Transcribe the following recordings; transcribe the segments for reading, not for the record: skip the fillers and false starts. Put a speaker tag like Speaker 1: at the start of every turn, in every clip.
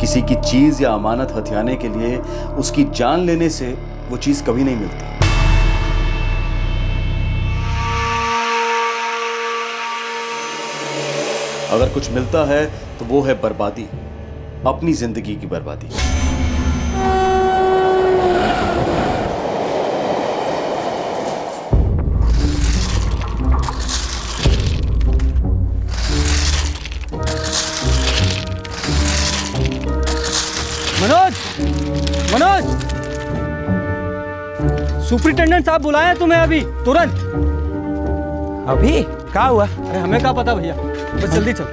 Speaker 1: किसी की चीज या अमानत हथियाने के लिए उसकी जान लेने से वो चीज कभी नहीं मिलती। अगर कुछ मिलता है तो वो है बर्बादी, अपनी जिंदगी की बर्बादी।
Speaker 2: मनोज, मनोज, सुपरिटेंडेंट साहब बुलाया तुम्हें अभी, तुरंत।
Speaker 3: अभी क्या हुआ?
Speaker 2: अरे हमें क्या पता भैया, बस जल्दी चल।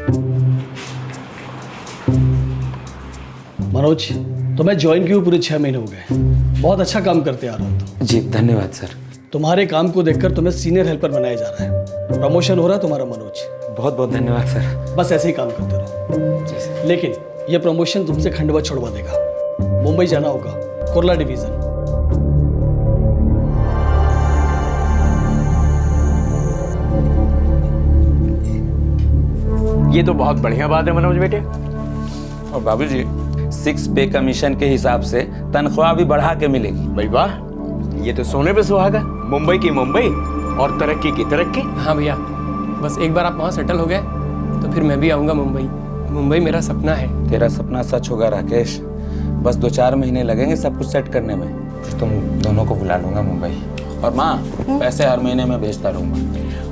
Speaker 2: मनोज, तुम्हें ज्वाइन किए पूरे 6 महीने हो गए। बहुत अच्छा काम करते आ रहा हो।
Speaker 3: जी धन्यवाद सर।
Speaker 2: तुम्हारे काम को देखकर तुम्हें सीनियर हेल्पर बनाया जा रहा है। प्रमोशन हो रहा है तुम्हारा मनोज।
Speaker 3: बहुत बहुत धन्यवाद सर।
Speaker 2: बस ऐसे ही काम करते रहो।
Speaker 3: जी सर।
Speaker 2: लेकिन ये प्रमोशन तुमसे खंडवा छुड़वा देगा। मुंबई जाना होगा, कुर्ला डिवीजन।
Speaker 4: ये तो बहुत बढ़िया बात है मनोज बेटे।
Speaker 3: और बाबूजी 6 पे कमीशन के हिसाब से तनख्वाह भी बढ़ा के मिलेगी।
Speaker 4: भाई वाह, ये तो सोने पे सुहागा। मुंबई की मुंबई और तरक्की की तरक्की।
Speaker 5: हाँ भैया, बस एक बार आप वहाँ सेटल हो गए तो फिर मैं भी आऊँगा मुंबई। मुंबई मेरा सपना है।
Speaker 3: तेरा सपना सच होगा राकेश। बस 2-4 महीने लगेंगे सब कुछ सेट करने में, फिर तुम दोनों को बुला लूंगा मुंबई। और माँ, पैसे हर महीने में भेजता रहूंगा।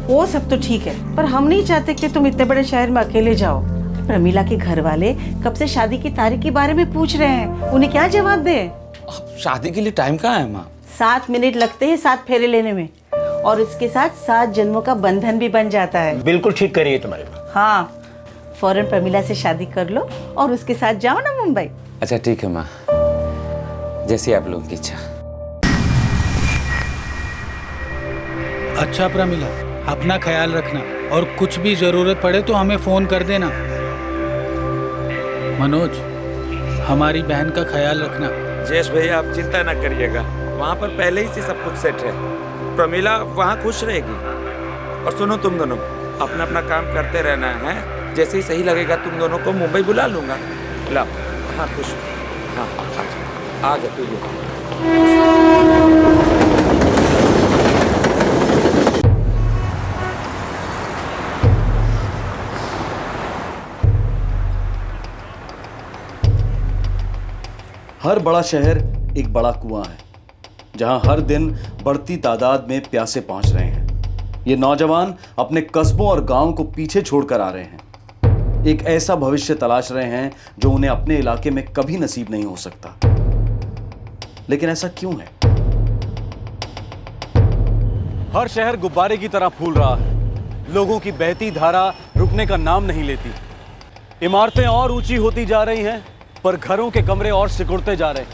Speaker 6: वो सब तो ठीक है, पर हम नहीं चाहते कि तुम इतने बड़े शहर में अकेले जाओ। प्रमीला के घर वाले कब से शादी की तारीख के बारे में पूछ रहे हैं, उन्हें क्या जवाब दे?
Speaker 3: अब शादी के लिए टाइम कहाँ है माँ?
Speaker 6: 7 मिनट लगते हैं 7 फेरे लेने में, और उसके साथ 7 जन्मों का बंधन भी बन जाता है।
Speaker 4: बिल्कुल ठीक करिए तुम्हारी बात।
Speaker 6: हाँ, फौरन प्रमीला से शादी कर लो और उसके साथ जाओ ना मुंबई।
Speaker 3: अच्छा ठीक है माँ, जैसी आप लोगों की इच्छा।
Speaker 7: अच्छा प्रमिला, अपना ख्याल रखना और कुछ भी जरूरत पड़े तो हमें फोन कर देना। मनोज, हमारी बहन का ख्याल रखना।
Speaker 3: जयेश भैया आप चिंता ना करिएगा, वहाँ पर पहले ही से सब कुछ सेट है। प्रमिला वहाँ खुश रहेगी। और सुनो, तुम दोनों अपना अपना काम करते रहना है। जैसे ही सही लगेगा तुम दोनों को मुंबई बुला लूंगा। ला, हाँ खुश। हाँ आ जा तू।
Speaker 1: हर बड़ा शहर एक बड़ा कुआं है, जहां हर दिन बढ़ती तादाद में प्यासे पहुंच रहे हैं। ये नौजवान अपने कस्बों और गांव को पीछे छोड़कर आ रहे हैं। एक ऐसा भविष्य तलाश रहे हैं जो उन्हें अपने इलाके में कभी नसीब नहीं हो सकता। लेकिन ऐसा क्यों है? हर शहर गुब्बारे की तरह फूल रहा है। लोगों की बहती धारा रुकने का नाम नहीं लेती। इमारतें और ऊंची होती जा रही हैं, पर घरों के कमरे और सिकुड़ते जा रहे हैं।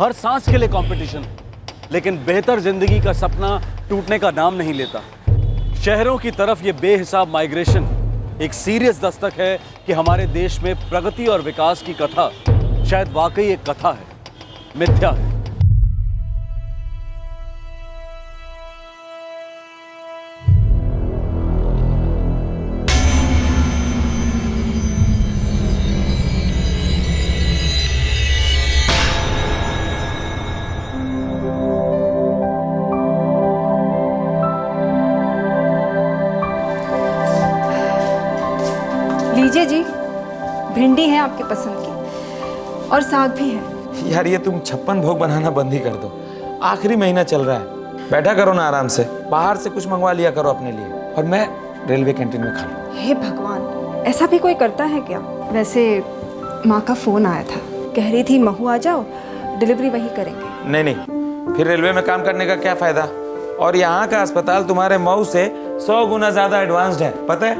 Speaker 1: हर सांस के लिए कंपटीशन, लेकिन बेहतर जिंदगी का सपना टूटने का नाम नहीं लेता। शहरों की तरफ ये बेहिसाब माइग्रेशन एक सीरियस दस्तक है कि हमारे देश में प्रगति और विकास की कथा शायद वाकई एक कथा है, मिथ्या है।
Speaker 8: लीजिए जी, भिंडी है आपके पसंद की और साग भी है।
Speaker 3: यार ये तुम 56 भोग बनाना बंद ही कर दो। आखिरी महीना चल रहा है, बैठा करो ना आराम से। बाहर से कुछ मंगवा लिया करो अपने लिए, और मैं रेलवे कैंटीन में खा लूँ।
Speaker 8: हे भगवान, ऐसा भी कोई करता है क्या? वैसे माँ का फोन आया था, कह रही थी महू आ जाओ, डिलीवरी वही करेंगे।
Speaker 3: नहीं नहीं, फिर रेलवे में काम करने का क्या फायदा? और यहाँ का अस्पताल तुम्हारे मऊ से 100 गुना ज्यादा एडवांस्ड है, पता है?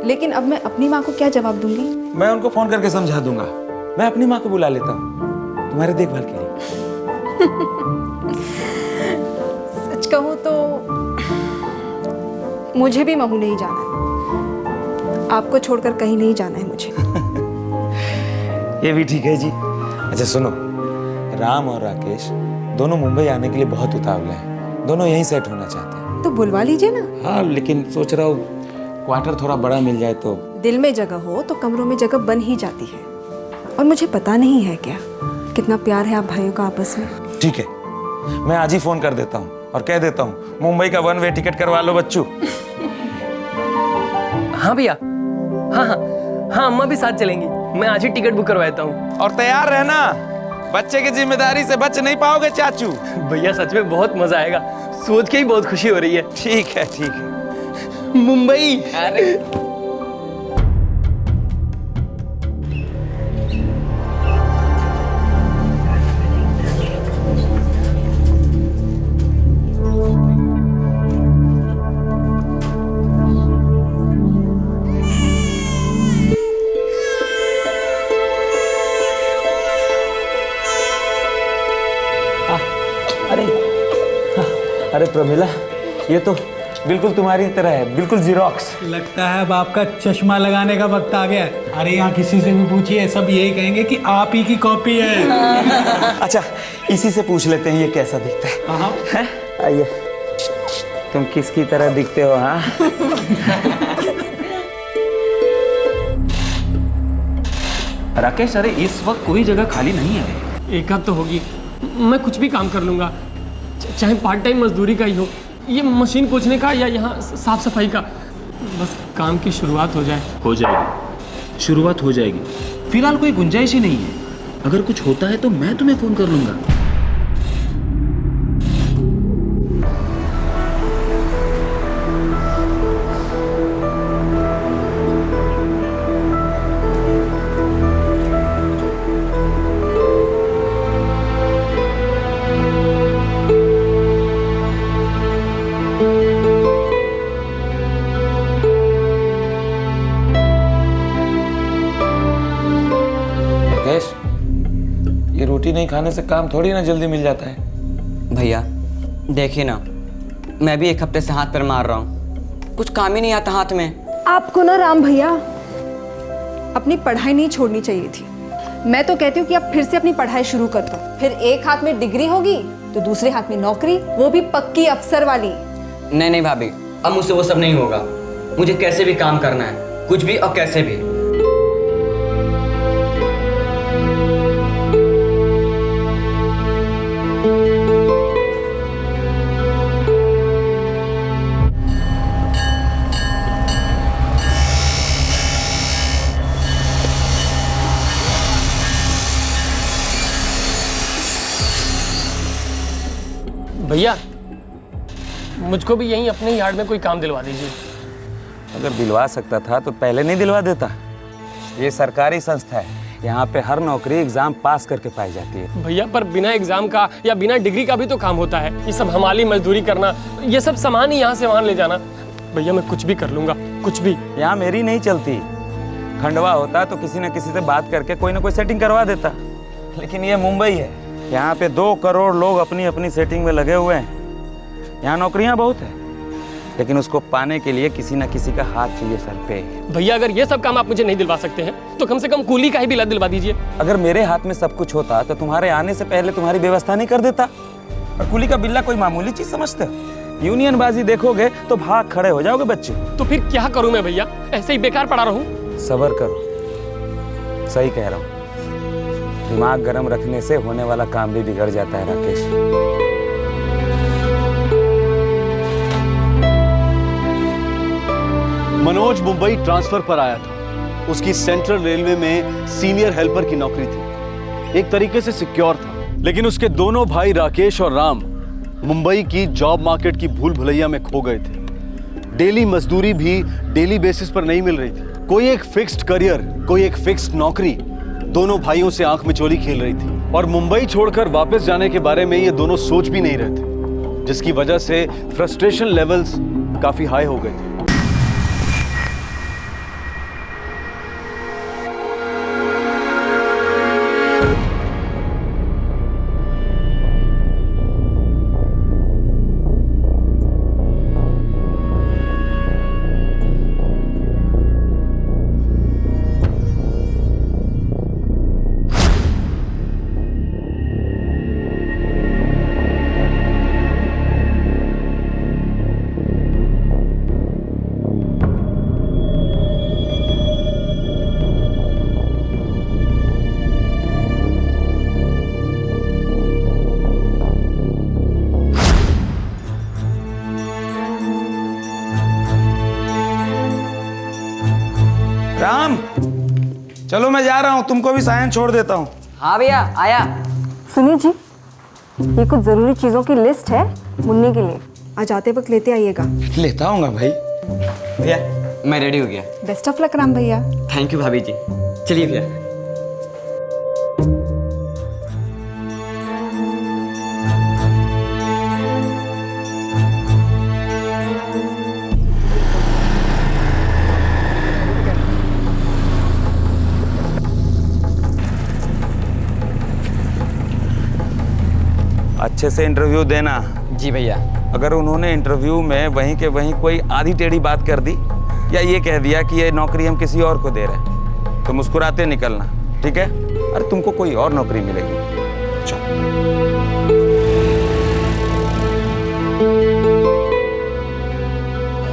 Speaker 8: लेकिन अब मैं अपनी माँ को क्या जवाब दूंगी?
Speaker 3: मैं उनको फोन करके समझा दूंगा। मैं अपनी माँ को बुला लेता हूँ तुम्हारे देखभाल के लिए।
Speaker 8: सच कहूँ तो मुझे भी महू नहीं जाना है। आपको छोड़कर कहीं नहीं जाना है मुझे।
Speaker 3: ये भी ठीक है जी। अच्छा सुनो, राम और राकेश दोनों मुंबई आने के लिए बहुत उतावले हैं। दोनों यहीं सेट होना चाहते हैं।
Speaker 8: तो बुलवा लीजिए ना।
Speaker 3: हाँ, लेकिन सोच रहा हूँ क्वार्टर थोड़ा बड़ा मिल जाए तो।
Speaker 8: दिल में जगह हो तो कमरों में जगह बन ही जाती है। और मुझे पता नहीं है क्या कितना प्यार है आप भाइयों का आपस में।
Speaker 3: ठीक है, मैं आज ही फोन कर देता हूँ और कह देता हूँ मुंबई का 1 वे टिकट करवा लो बच्चू।
Speaker 5: हाँ भैया, हाँ हाँ हाँ, अम्मा भी साथ चलेंगी। मैं आज ही टिकट बुक करवाता हूँ।
Speaker 3: और तैयार रहना, बच्चे की जिम्मेदारी से बच नहीं पाओगे चाचू।
Speaker 5: भैया सच में बहुत मजा आएगा, सोच के ही बहुत खुशी हो रही है।
Speaker 3: ठीक है ठीक है।
Speaker 5: मुंबई। अरे
Speaker 3: अरे प्रमिला, ये तो बिल्कुल तुम्हारी तरह है, बिल्कुल जीरोक्स।
Speaker 7: लगता है अब आपका चश्मा लगाने का वक्त आ गया है। अरे यहाँ किसी से भी पूछिए, सब यही कहेंगे कि आप ही की कॉपी है।
Speaker 3: अच्छा, इसी से पूछ लेते हैं ये कैसा दिखता है।
Speaker 7: हाँ
Speaker 3: हैं? आइए, तुम किसकी तरह दिखते हो? हाँ
Speaker 4: राकेश, अरे इस वक्त कोई जगह खाली नहीं है।
Speaker 5: एक आध तो होगी, मैं कुछ भी काम कर लूँगा, चाहे पार्ट टाइम मजदूरी का ही हो, ये मशीन पोंछने का या यहाँ साफ सफाई का, बस काम की शुरुआत हो जाए।
Speaker 4: हो जाएगी, शुरुआत हो जाएगी। फिलहाल कोई गुंजाइश ही नहीं है। अगर कुछ होता है तो मैं तुम्हें फोन कर लूंगा।
Speaker 3: ये रोटी नहीं खाने से काम थोड़ी ना जल्दी मिल जाता है।
Speaker 9: भैया देखिए ना, मैं भी 1 हफ्ते से हाथ पैर मार रहा हूँ, कुछ काम ही नहीं आता हाथ में।
Speaker 8: आपको ना राम भैया अपनी पढ़ाई नहीं छोड़नी चाहिए थी। मैं तो कहती हूँ कि आप फिर से अपनी पढ़ाई शुरू कर दो, फिर एक हाथ में डिग्री होगी तो दूसरे हाथ में नौकरी, वो भी पक्की अफसर वाली।
Speaker 9: नहीं नहीं भाभी, अब मुझसे वो सब नहीं होगा। मुझे कैसे भी काम करना है, कुछ भी और कैसे भी।
Speaker 5: भैया मुझको भी यहीं अपने यार्ड में कोई काम दिलवा दीजिए।
Speaker 3: अगर दिलवा सकता था तो पहले नहीं दिलवा देता। ये सरकारी संस्था है, यहाँ पे हर नौकरी एग्जाम पास करके पाई जाती है।
Speaker 5: भैया पर बिना एग्जाम का या बिना डिग्री का भी तो काम होता है। ये सब हमाली मजदूरी करना, ये सब सामान ही यहाँ से वहाँ ले जाना। भैया मैं कुछ भी कर लूंगा, कुछ भी।
Speaker 3: यहाँ मेरी नहीं चलती। खंडवा होता तो किसी न किसी से बात करके कोई ना कोई सेटिंग करवा देता, लेकिन ये मुंबई है, यहाँ पे 2 करोड़ लोग अपनी अपनी सेटिंग में लगे हुए हैं। यहाँ नौकरियाँ बहुत है, लेकिन उसको पाने के लिए किसी न किसी का हाथ चाहिए सर पे।
Speaker 5: भैया अगर ये सब काम आप मुझे नहीं दिलवा सकते हैं तो कम से कम कूली का ही बिल दिलवा दीजिए।
Speaker 3: अगर मेरे हाथ में सब कुछ होता तो तुम्हारे आने से पहले तुम्हारी व्यवस्था नहीं कर देता। और कूली का बिल्ला कोई मामूली चीज समझते हो? यूनियन बाजी देखोगे तो भाग खड़े हो जाओगे बच्चे।
Speaker 5: तो फिर क्या करूं मैं भैया, ऐसे ही बेकार पड़ा रहूं?
Speaker 3: सब्र करो, सही कह रहा हूँ। दिमाग गर्म रखने से होने वाला काम भी बिगड़ जाता है राकेश।
Speaker 1: मनोज मुंबई ट्रांसफर पर आया था। उसकी सेंट्रल रेलवे में सीनियर हेल्पर की नौकरी थी, एक तरीके से सिक्योर था। लेकिन उसके दोनों भाई राकेश और राम मुंबई की जॉब मार्केट की भूल भुलैया में खो गए थे। डेली मजदूरी भी डेली बेसिस पर नहीं मिल रही थी। कोई एक फिक्स्ड करियर, कोई एक फिक्स्ड नौकरी दोनों भाइयों से आंख में चोली खेल रही थी। और मुंबई छोड़कर वापस जाने के बारे में ये दोनों सोच भी नहीं रहे थे, जिसकी वजह से फ्रस्ट्रेशन लेवल्स काफी हाई हो गए थे।
Speaker 3: पूनम, चलो मैं जा रहा हूँ, तुमको भी सायन छोड़ देता हूँ।
Speaker 9: हाँ भैया आया।
Speaker 8: सुनिए जी, ये कुछ ज़रूरी चीज़ों की लिस्ट है मुन्नी के लिए, आज आते वक्त लेते आइएगा।
Speaker 3: लेता हूँगा भाई।
Speaker 9: भैया मैं रेडी हो गया।
Speaker 8: बेस्ट ऑफ लक राम भैया।
Speaker 9: थैंक यू भाभी जी। चलिए भैया।
Speaker 3: अच्छे से इंटरव्यू देना।
Speaker 9: जी भैया।
Speaker 3: अगर उन्होंने इंटरव्यू में वहीं के वहीं कोई आधी टेढ़ी बात कर दी या ये कह दिया कि ये नौकरी हम किसी और को दे रहे हैं, तो मुस्कुराते निकलना, ठीक है? अरे तुमको कोई और नौकरी मिलेगी। चलो।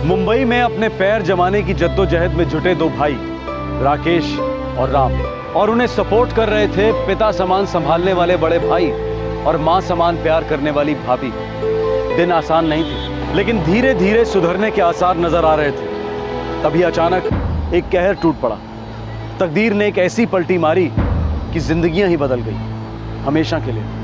Speaker 1: मुंबई में अपने पैर जमाने की जद्दोजहद में जुटे दो भाई राकेश और राम, और उन्हें सपोर्ट कर रहे थे पिता समान संभालने वाले बड़े भाई और मां समान प्यार करने वाली भाभी। दिन आसान नहीं थे, लेकिन धीरे धीरे सुधरने के आसार नजर आ रहे थे। तभी अचानक एक कहर टूट पड़ा। तकदीर ने एक ऐसी पलटी मारी कि जिंदगियां ही बदल गई, हमेशा के लिए।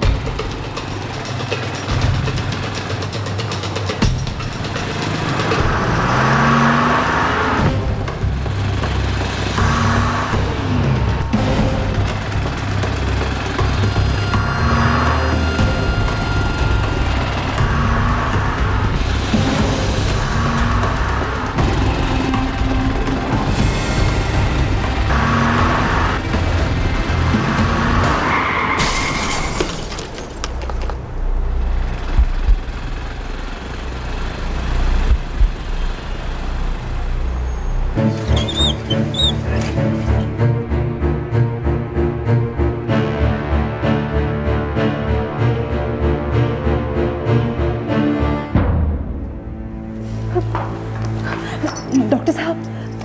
Speaker 8: डॉक्टर साहब,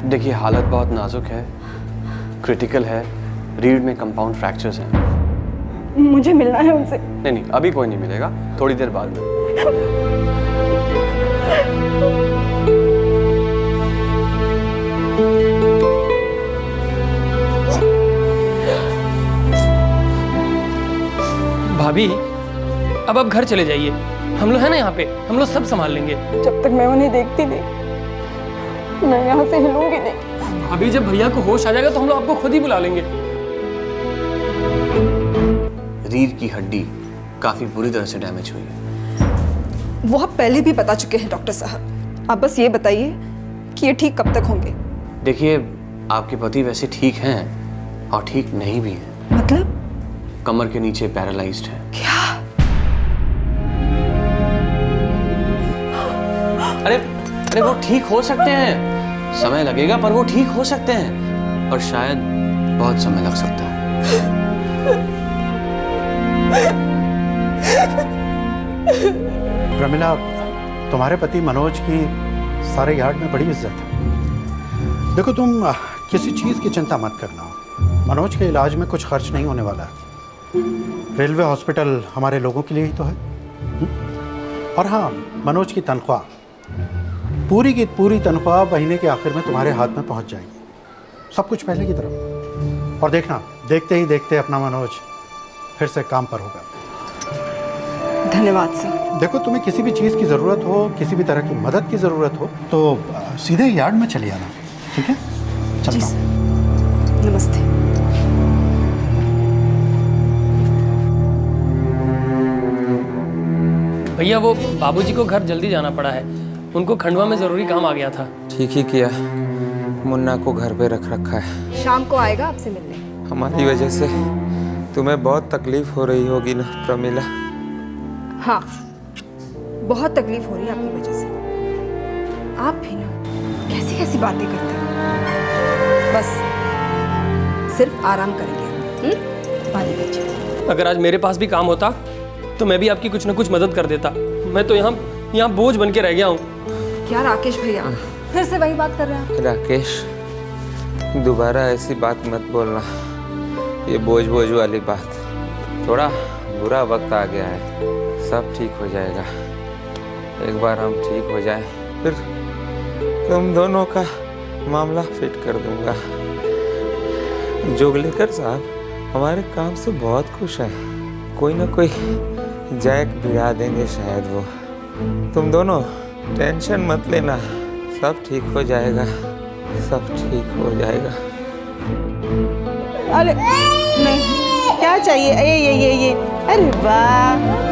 Speaker 10: देखिए हालत बहुत नाजुक है, क्रिटिकल है, रीढ़ में कंपाउंड फ्रैक्चर्स हैं।
Speaker 8: मुझे मिलना है उनसे।
Speaker 10: नहीं, अभी कोई नहीं मिलेगा, थोड़ी देर बाद में।
Speaker 5: भाभी अब आप घर चले जाइए, हम लोग हैं ना यहाँ पे, हम लोग सब संभाल लेंगे।
Speaker 8: जब तक मैं उन्हें देखती नहीं, मैं यहाँ से हिलूंगी नहीं।
Speaker 5: भाभी जब भैया को होश आ जाएगा तो हम लोग आपको खुद ही बुला लेंगे।
Speaker 10: रीढ़ की हड्डी काफी बुरी तरह से डैमेज हुई है।
Speaker 8: वो आप पहले भी बता चुके हैं डॉक्टर साहब, आप बस ये बताइए कि ये ठीक कब तक होंगे।
Speaker 10: देखिए आपके पति वैसे ठीक हैं और ठीक नहीं भी हैं।
Speaker 8: मतलब?
Speaker 10: कमर के नीचे पैरालाइज्ड है।
Speaker 8: क्या?
Speaker 10: अरे वो ठीक हो सकते हैं, समय लगेगा पर वो ठीक हो सकते हैं, और शायद बहुत समय लग सकता है।
Speaker 11: प्रमिला, तुम्हारे पति मनोज की सारे यार्ड में बड़ी इज्जत है। देखो तुम किसी चीज़ की चिंता मत करना, मनोज के इलाज में कुछ खर्च नहीं होने वाला है। रेलवे हॉस्पिटल हमारे लोगों के लिए ही तो है। और हाँ, मनोज की तनख्वाह, पूरी की पूरी तनख्वाह महीने के आखिर में तुम्हारे हाथ में पहुंच जाएगी, सब कुछ पहले की तरह। और देखना, देखते ही देखते अपना मनोज फिर से काम पर होगा।
Speaker 8: धन्यवाद सर।
Speaker 11: देखो तुम्हें किसी भी चीज़ की ज़रूरत हो, किसी भी तरह की मदद की ज़रूरत हो तो सीधे यार्ड में चले आना, ठीक है? चलता हूँ।
Speaker 8: नमस्ते।
Speaker 5: भैया वो बाबूजी को घर जल्दी जाना पड़ा है, उनको खंडवा में जरूरी काम आ गया था।
Speaker 3: ठीक ही किया, मुन्ना को घर पे रख रखा है।
Speaker 8: शाम को आएगा आपसे मिलने।
Speaker 3: हमारी वजह से तुम्हें बहुत तकलीफ हो रही होगी ना प्रमिला?
Speaker 8: हाँ, बहुत तकलीफ हो रही है आपकी वजह से। आप भी ना कैसी कैसी बातें करते हैं। बस सिर्फ आराम करेंगे। पानी पीजिए।
Speaker 5: अगर आज मेरे पास भी काम होता तो मैं भी आपकी कुछ ना कुछ मदद कर देता। मैं तो यहाँ बोझ बन के रह गया हूँ।
Speaker 8: क्या राकेश भैया फिर से वही बात कर रहे हैं?
Speaker 3: राकेश, दोबारा ऐसी बात मत बोलना, ये बोझ वाली बात। थोड़ा बुरा वक्त आ गया है, सब ठीक हो जाएगा। एक बार हम ठीक हो जाए फिर तुम दोनों का मामला फिट कर दूंगा। जोगलेकर साहब हमारे काम से बहुत खुश हैं। कोई ना कोई जैक भिड़ा देंगे शायद वो। तुम दोनों टेंशन मत लेना, सब ठीक हो जाएगा, सब ठीक हो जाएगा।
Speaker 6: अरे नहीं, क्या चाहिए? ये अरे वाह,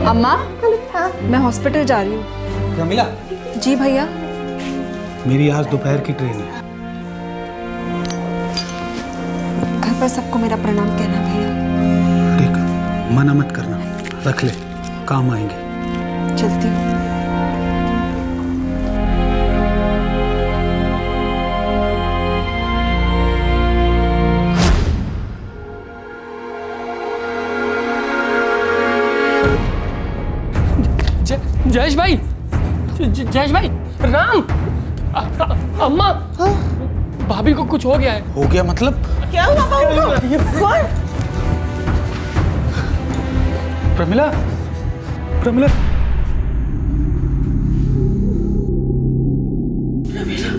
Speaker 8: अम्मा मैं हॉस्पिटल जा रही हूँ।
Speaker 7: प्रमिला,
Speaker 8: जी भैया।
Speaker 7: मेरी आज दोपहर की ट्रेन है।
Speaker 8: घर पर सबको मेरा प्रणाम कहना भैया।
Speaker 7: ठीक, मना मत करना, रख ले, काम आएंगे।
Speaker 8: चलती हूँ।
Speaker 5: जयेश भाई, जयेश भाई प्रणाम। अम्मा, भाभी को कुछ हो गया है।
Speaker 7: हो गया मतलब?
Speaker 6: क्या हुआ बहू को? कौन?
Speaker 7: प्रमिला, प्रमिला,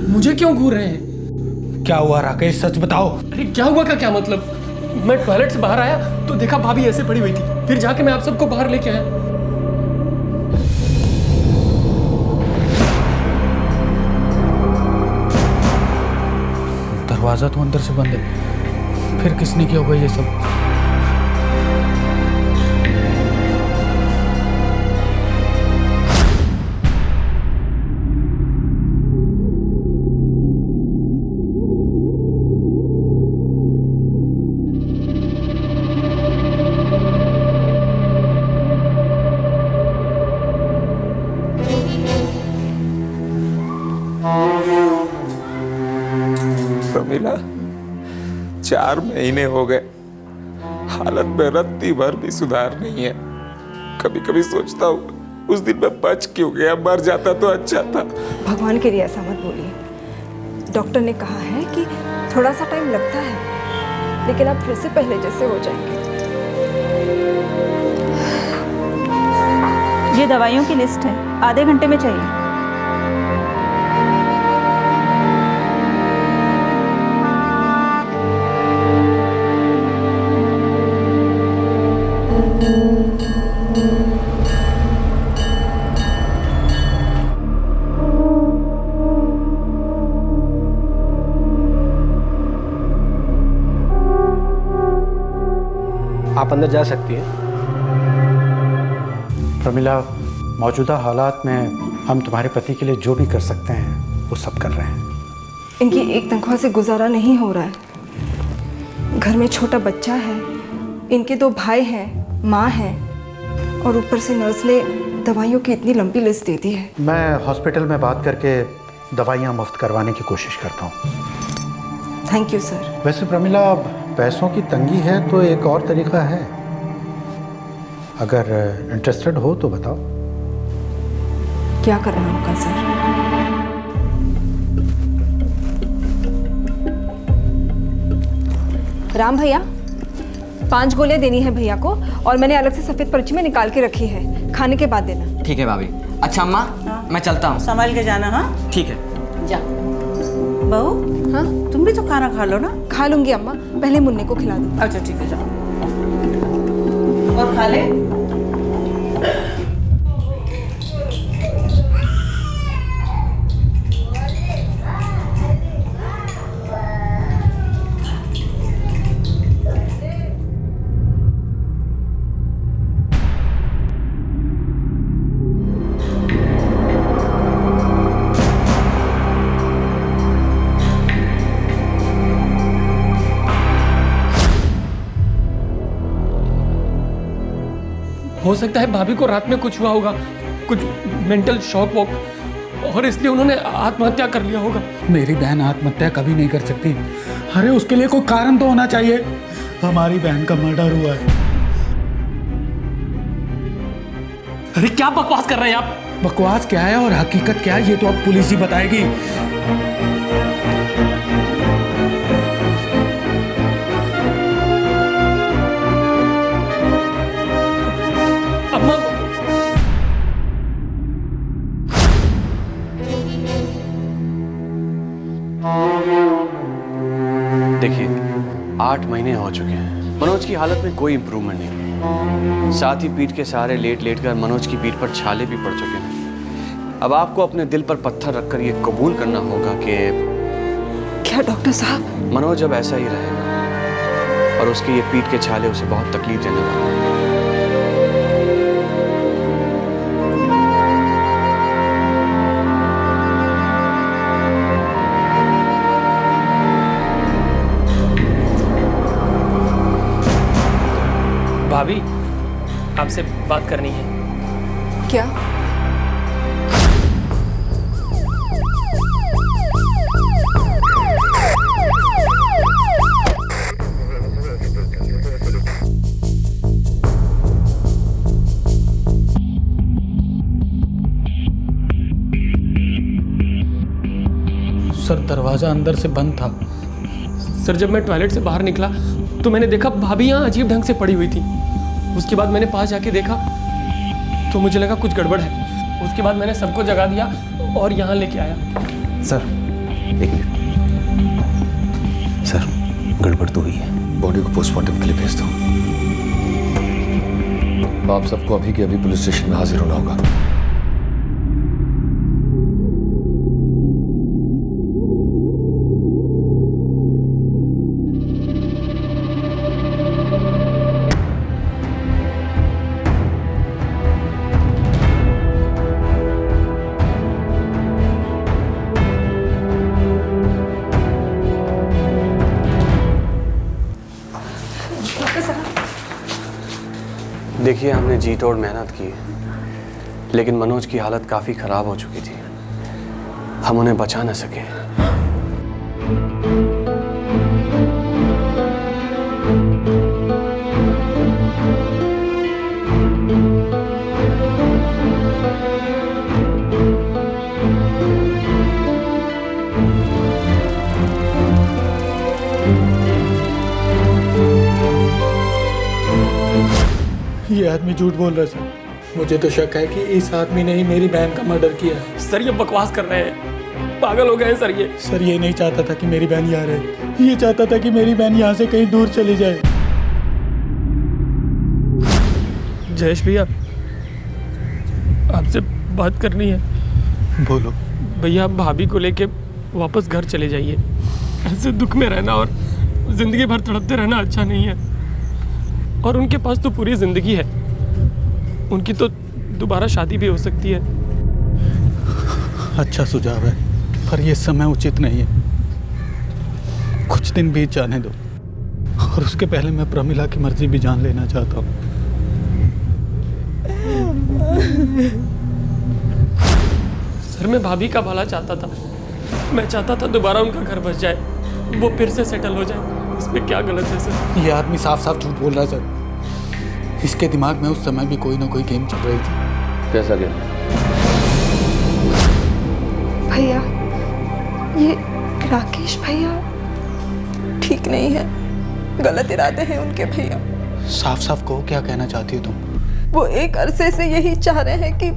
Speaker 5: मुझे क्यों घूर रहे हैं?
Speaker 7: क्या हुआ राकेश, सच बताओ।
Speaker 5: अरे क्या हुआ का क्या मतलब? मैं टॉयलेट से बाहर आया तो देखा भाभी ऐसे पड़ी हुई थी, फिर जाके मैं आप सबको बाहर लेके आया।
Speaker 7: दरवाजा तो अंदर से बंद है, फिर किसने किया होगा ये सब?
Speaker 3: प्रमिला, 4 महीने हो गए, हालत में रत्ती भर भी सुधार नहीं है। कभी कभी सोचता हूँ उस दिन मैं बच क्यों गया, मर जाता तो अच्छा था।
Speaker 8: भगवान के लिए ऐसा मत बोलिए। डॉक्टर ने कहा है कि थोड़ा सा टाइम लगता है, लेकिन आप फिर से पहले जैसे हो जाएंगे।
Speaker 12: ये दवाइयों की लिस्ट है, आधे घंटे में चाहिए।
Speaker 2: आप अंदर जा सकती हैं।
Speaker 11: प्रमिला, मौजूदा हालात में हम तुम्हारे पति के लिए जो भी कर सकते हैं वो सब कर रहे हैं।
Speaker 8: इनकी एक तनख्वाह से गुजारा नहीं हो रहा है। घर में छोटा बच्चा है, इनके 2 भाई हैं, माँ है, और ऊपर से नर्स ने दवाइयों की इतनी लंबी लिस्ट दे दी है।
Speaker 11: मैं हॉस्पिटल में बात करके दवाइयाँ मुफ्त करवाने की कोशिश करता हूँ।
Speaker 8: Thank you sir.
Speaker 11: वैसे प्रमिला, पैसों की तंगी है तो एक और तरीका है, अगर इंटरेस्टेड हो तो बताओ।
Speaker 8: क्या करना होगा सर? राम भैया, 5 गोलियां देनी है भैया को, और मैंने अलग से सफेद पर्ची में निकाल के रखी है, खाने के बाद देना।
Speaker 9: ठीक है भाभी। अच्छा अम्मा, मैं चलता हूँ।
Speaker 6: संभाल के जाना। हाँ
Speaker 9: ठीक है।
Speaker 6: जा। बहू,
Speaker 8: हाँ
Speaker 6: तुम भी तो खाना खा लो ना।
Speaker 8: खा लूंगी अम्मा, पहले मुन्ने को खिला दो।
Speaker 6: अच्छा ठीक है, जाओ और खा ले।
Speaker 5: हो सकता है भाभी को रात में कुछ हुआ होगा, कुछ मेंटल शॉक वॉक, और इसलिए उन्होंने आत्महत्या कर लिया होगा।
Speaker 7: मेरी बहन आत्महत्या कभी नहीं कर सकती। अरे उसके लिए कोई कारण तो होना चाहिए। हमारी बहन का मर्डर हुआ है।
Speaker 5: अरे क्या बकवास कर रहे हैं आप?
Speaker 7: बकवास क्या है और हकीकत क्या है ये तो अब पुलिस ही बताएगी।
Speaker 10: 8 महीने हो चुके हैं। मनोज की हालत में कोई इम्प्रूवमेंट नहीं। साथ ही पीठ के सहारे लेट लेट कर मनोज की पीठ पर छाले भी पड़ चुके हैं। अब आपको अपने दिल पर पत्थर रखकर ये कबूल करना होगा कि
Speaker 8: क्या डॉक्टर साहब?
Speaker 10: मनोज अब ऐसा ही रहेगा और उसके ये पीठ के छाले उसे बहुत तकलीफ देने वाले हैं।
Speaker 5: भाभी, आपसे बात करनी है।
Speaker 8: क्या?
Speaker 7: सर दरवाज़ा अंदर से बंद था।
Speaker 5: सर जब मैं टॉयलेट से बाहर निकला तो मैंने देखा भाभी यहाँ अजीब ढंग से पड़ी हुई थी। उसके बाद मैंने पास जाके देखा तो मुझे लगा कुछ गड़बड़ है। उसके बाद मैंने सबको जगा दिया और यहाँ लेके आया।
Speaker 13: सर एक मिनट सर, गड़बड़ तो हुई है। बॉडी को पोस्टमार्टम के लिए भेज दो। आप सबको अभी के अभी पुलिस स्टेशन में हाजिर होना होगा।
Speaker 10: देखिए, हमने जी तोड़ मेहनत की, लेकिन मनोज की हालत काफ़ी ख़राब हो चुकी थी। हम उन्हें बचा न सके।
Speaker 7: ये आदमी झूठ बोल रहा है सर। मुझे तो शक है कि इस आदमी ने ही मेरी बहन का मर्डर किया है।
Speaker 5: सर ये बकवास कर रहे हैं, पागल हो गए हैं सर ये।
Speaker 7: सर ये नहीं चाहता था कि मेरी बहन यहाँ रहे, ये चाहता था कि मेरी बहन यहाँ से कहीं दूर चली जाए।
Speaker 5: जयेश भैया, आपसे बात करनी है।
Speaker 7: बोलो।
Speaker 5: भैया, भाभी को लेके वापस घर चले जाइए। ऐसे दुख में रहना और जिंदगी भर तड़पते रहना अच्छा नहीं है। और उनके पास तो पूरी जिंदगी है, उनकी तो दोबारा शादी भी हो सकती है।
Speaker 7: अच्छा सुझाव है, पर यह समय उचित नहीं है। कुछ दिन बीत जाने दो, और उसके पहले मैं प्रमिला की मर्जी भी जान लेना चाहता हूँ।
Speaker 5: सर मैं भाभी का भला चाहता था। मैं चाहता था दोबारा उनका घर बस जाए, वो फिर से सेटल हो जाए। इसमें क्या गलत है सर?
Speaker 7: ये आदमी साफ साफ झूठ बोल रहा है सर। इसके दिमाग में उस समय भी कोई ना कोई गेम चल रही थी।
Speaker 13: कैसा गेम?
Speaker 8: भैया, ये राकेश भैया ठीक नहीं है, गलत इरादे हैं उनके भैया।
Speaker 7: साफ साफ कहो, क्या कहना चाहती हो तुम?
Speaker 8: वो एक अरसे से यही चाह रहे हैं कि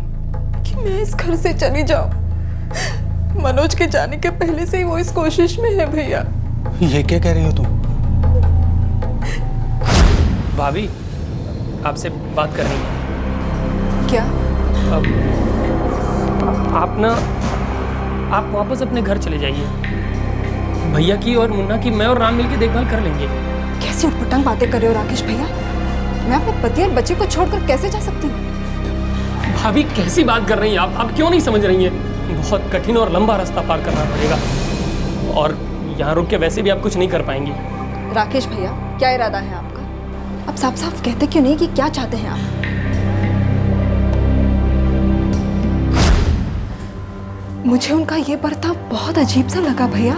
Speaker 8: मैं इस घर से चली जाऊं। मनोज के जाने के पहले से ही वो इस कोशिश में है भैया।
Speaker 7: ये क्या कह रही हो तुम?
Speaker 5: भाभी, आपसे बात करनी है।
Speaker 8: क्या?
Speaker 5: अब आप वापस अपने घर चले जाइए। भैया की और मुन्ना की मैं और राम मिलकर देखभाल कर लेंगे।
Speaker 8: कैसी उटपटांग बातें कर रहे हो राकेश भैया? मैं अपने पति और बच्चे को छोड़कर कैसे जा सकती हूँ?
Speaker 5: भाभी कैसी बात कर रही हैं आप क्यों नहीं समझ रही हैं? बहुत कठिन और लंबा रास्ता पार करना पड़ेगा, और यहाँ रुक के वैसे भी आप कुछ नहीं कर पाएंगी।
Speaker 8: राकेश भैया, क्या इरादा है आपका? अब साफ साफ कहते क्यों नहीं कि क्या चाहते हैं आप? मुझे उनका ये बर्ताव बहुत अजीब सा लगा भैया।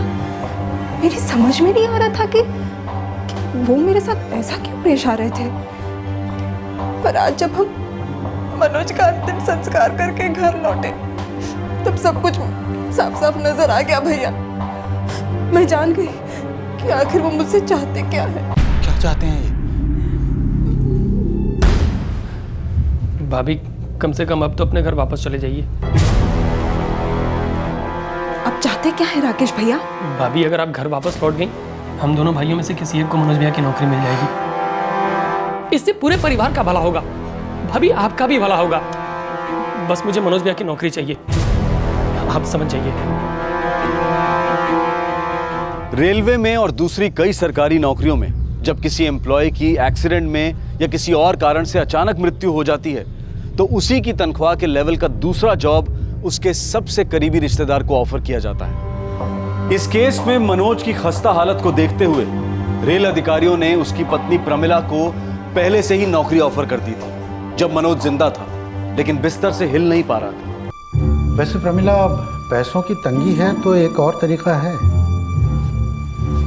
Speaker 8: मेरी समझ में नहीं आ रहा था कि वो मेरे साथ ऐसा क्यों पेश आ रहे थे। पर आज जब हम मनोज का अंतिम संस्कार करके घर लौटे, तब सब कुछ साफ साफ नजर आ गया भैया। मैं जान गई कि आखिर वो मुझसे चाहते क्या है।
Speaker 7: क्या चाहते हैं ये?
Speaker 5: भाभी, कम से कम अब तो अपने घर वापस चले जाइए।
Speaker 8: अब चाहते क्या है राकेश भैया?
Speaker 5: भाभी, अगर आप घर वापस लौट गई हम दोनों भाइयों में से किसी एक को मनोज भैया की नौकरी मिल जाएगी। इससे पूरे परिवार का भला होगा, भाभी आपका भी भला होगा। बस मुझे मनोज भैया की नौकरी चाहिए, आप समझ जाइए।
Speaker 1: रेलवे में और दूसरी कई सरकारी नौकरियों में जब किसी एम्प्लॉय की एक्सीडेंट में या किसी और कारण से अचानक मृत्यु हो जाती है तो उसी की तनख्वाह के लेवल का दूसरा जॉब उसके सबसे करीबी रिश्तेदार को ऑफर किया जाता है। इस केस में मनोज की खस्ता हालत को देखते हुए रेल अधिकारियों ने उसकी पत्नी प्रमिला को पहले से ही नौकरी ऑफर कर दी थी जब मनोज जिंदा था, लेकिन बिस्तर से हिल नहीं पा रहा था।
Speaker 11: वैसे प्रमिला, पैसों की तंगी है तो एक और तरीका है,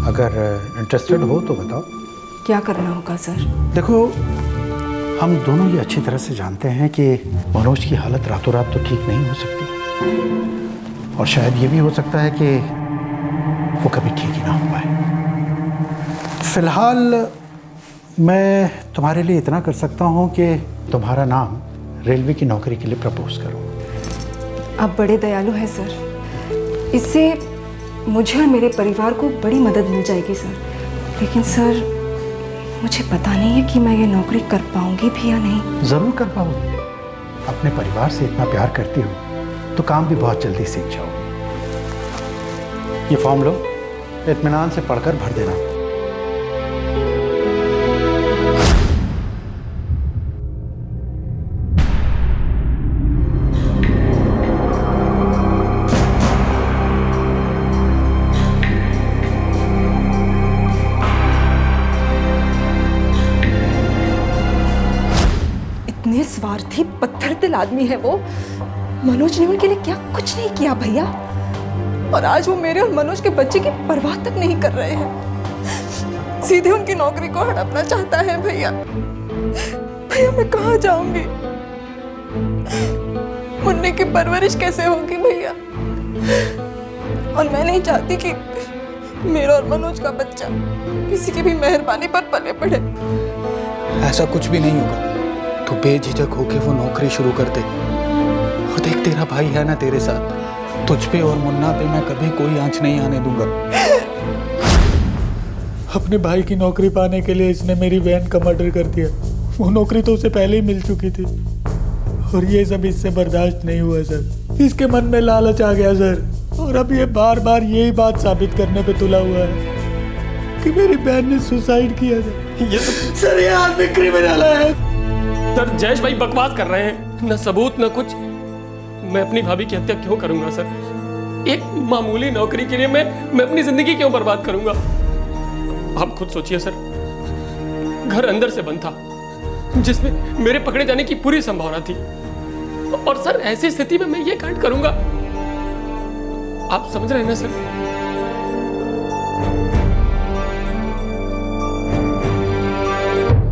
Speaker 11: अगर इंटरेस्टेड हो तो बताओ।
Speaker 8: क्या करना होगा सर?
Speaker 11: देखो, हम दोनों ये अच्छी तरह से जानते हैं कि मनोज की हालत रातों रात तो ठीक नहीं हो सकती, और शायद ये भी हो सकता है कि वो कभी ठीक ही ना हो पाए। फिलहाल मैं तुम्हारे लिए इतना कर सकता हूँ कि तुम्हारा नाम रेलवे की नौकरी के लिए प्रपोज करूँ।
Speaker 8: आप बड़े दयालु हैं सर, इससे मुझे और मेरे परिवार को बड़ी मदद मिल जाएगी सर। लेकिन सर, मुझे पता नहीं है कि मैं ये नौकरी कर पाऊंगी भी या नहीं।
Speaker 11: ज़रूर कर पाओगे। अपने परिवार से इतना प्यार करती हो तो काम भी बहुत जल्दी सीख जाओगे। ये फॉर्म लो, इत्मीनान से पढ़कर भर देना।
Speaker 8: इतने स्वार्थी पत्थर दिल आदमी है वो। मनोज ने उनके लिए क्या कुछ नहीं किया भैया, और आज वो मेरे और मनोज के बच्चे की परवाह तक नहीं कर रहे हैं। सीधे उनकी नौकरी को हड़पना चाहता है भैया। भैया मैं कहाँ जाऊंगी? मुन्ने की परवरिश कैसे होगी भैया? और मैं नहीं चाहती कि मेरा और मनोज का बच्चा किसी की भी मेहरबानी पर पले पड़े।
Speaker 7: ऐसा कुछ भी नहीं होगा, तू बेझिझक होके वो नौकरी शुरू कर दे। और देख, तेरा भाई है ना तेरे साथ, तुझ पे और मुन्ना पे मैं कभी कोई आंच नहीं आने दूंगा। अपने भाई की नौकरी पाने के लिए इसने मेरी बहन का मर्डर कर दिया। वो नौकरी तो उसे पहले ही मिल चुकी थी, और ये सब इससे बर्दाश्त नहीं हुआ सर। इसके मन में लालच आ गया सर, और अब ये बार बार यही बात साबित करने पे तुला हुआ है कि मेरी बहन ने सुसाइड किया था।
Speaker 5: ये सब
Speaker 7: सर, ये आदमी क्रिमिनल है।
Speaker 5: सर, जयेश भाई बकवास कर रहे हैं, न सबूत न कुछ। मैं अपनी भाभी की हत्या क्यों करूंगा सर? एक मामूली नौकरी के लिए मैं अपनी जिंदगी क्यों बर्बाद करूंगा? आप खुद सोचिए सर, घर अंदर से बंद था जिसमें मेरे पकड़े जाने की पूरी संभावना थी, और सर ऐसी स्थिति में मैं ये कांड करूंगा? आप समझ रहे हैं ना सर?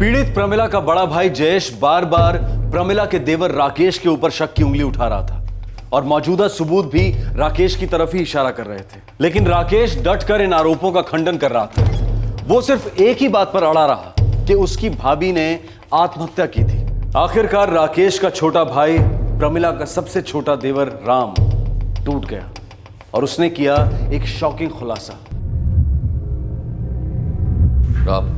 Speaker 1: पीड़ित प्रमिला का बड़ा भाई जयेश बार बार प्रमिला के देवर राकेश के ऊपर शक की उंगली उठा रहा था, और मौजूदा सबूत भी राकेश की तरफ ही इशारा कर रहे थे। लेकिन राकेश डटकर इन आरोपों का खंडन कर रहा था। वो सिर्फ एक ही बात पर अड़ा रहा कि उसकी भाभी ने आत्महत्या की थी। आखिरकार राकेश का छोटा भाई प्रमिला का सबसे छोटा देवर राम टूट गया, और उसने किया एक शॉकिंग खुलासा।
Speaker 14: राम,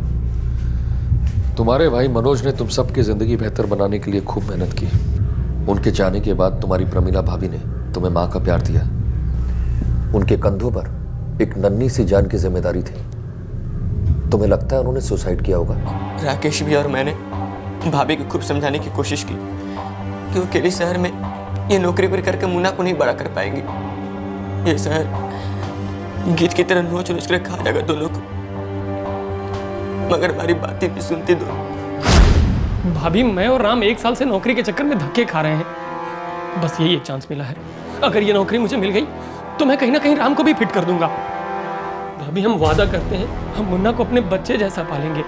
Speaker 14: तुम्हारे भाई मनोज ने तुम सबकी जिंदगी बेहतर बनाने के लिए खूब मेहनत की। उनके जाने के बाद तुम्हारी प्रमिला भाभी ने तुम्हें माँ का प्यार दिया। उनके कंधों पर एक नन्ही सी जान की जिम्मेदारी थी। तुम्हें लगता है उन्होंने सुसाइड किया होगा?
Speaker 9: राकेश भी और मैंने भाभी को खूब समझाने की कोशिश की कि वो अकेले शहर में ये नौकरी पर करके मुन्ना को नहीं बड़ा कर पाएंगे। ये शहर गीत की तरह नोच नोच कर खा जाएगा दोनों को, मगर हमारी बातें भी सुनती दो।
Speaker 5: भाभी, मैं और राम 1 साल से नौकरी के चक्कर में धक्के खा रहे हैं। बस यही एक चांस मिला है। अगर ये नौकरी मुझे मिल गई तो मैं कहीं ना कहीं राम को भी फिट कर दूंगा। भाभी, हम वादा करते हैं, हम मुन्ना को अपने बच्चे जैसा पालेंगे।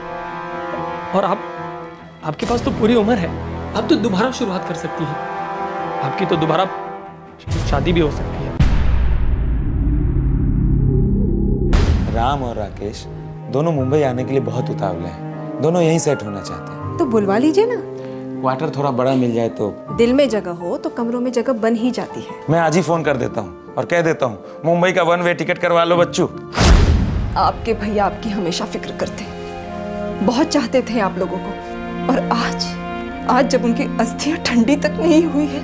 Speaker 5: और आपके पास तो पूरी उम्र है, आप तो दोबारा शुरुआत कर सकती हैं। आपकी तो दोबारा शादी भी हो सकती है।
Speaker 3: राम और राकेश दोनों मुंबई आने के लिए बहुत उतावले हैं। दोनों यहीं सेट होना चाहते हैं।
Speaker 8: तो बुलवा लीजिए ना।
Speaker 3: क्वार्टर थोड़ा बड़ा मिल जाए तो।
Speaker 8: दिल में जगह हो तो कमरों में जगह बन ही जाती है।
Speaker 3: मैं आज ही फोन कर देता हूँ और कह देता हूँ मुंबई का 1 वे टिकट करवा लो बच्चू।
Speaker 8: आपके भैया आपकी हमेशा फिक्र करते, बहुत चाहते थे आप लोगों को, और आज जब उनकी अस्थियां ठंडी तक नहीं हुई है,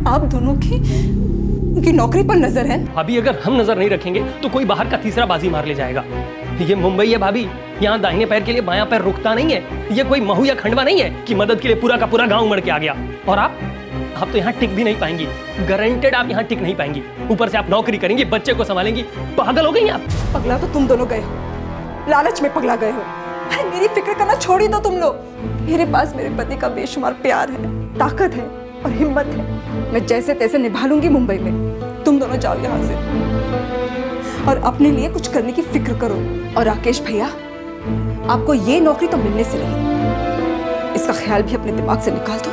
Speaker 8: आप दोनों की उनकी नौकरी पर नजर है।
Speaker 5: भाभी अगर हम नजर नहीं रखेंगे तो कोई बाहर का तीसरा बाजी मार ले जाएगा। ये मुंबई है भाभी, यहाँ दाहिने पैर के लिए बायां पैर रुकता नहीं है। ये कोई महू या खंडवा नहीं है कि मदद के लिए पूरा का पूरा गांव उमड़ के आ गया। और आप तो यहाँ टिक भी नहीं पाएंगी, गारंटेड आप यहाँ टिक नहीं पाएंगी। ऊपर से आप नौकरी करेंगी, बच्चे को संभालेंगी, पागल हो गई आप।
Speaker 8: पगला तो तुम दोनों गए हो, लालच में पगला गए हो। अरे मेरी फिक्र करना छोड़ ही दो तुम लोग। मेरे पास मेरे पति का बेशुमार प्यार है, ताकत है और हिम्मत है। मैं जैसे तैसे निभा लूंगी मुंबई में। तुम दोनों जाओ यहाँ से और अपने लिए कुछ करने की फिक्र करो। और राकेश भैया, आपको ये नौकरी तो मिलने से रही, इसका ख्याल भी अपने दिमाग से निकाल दो।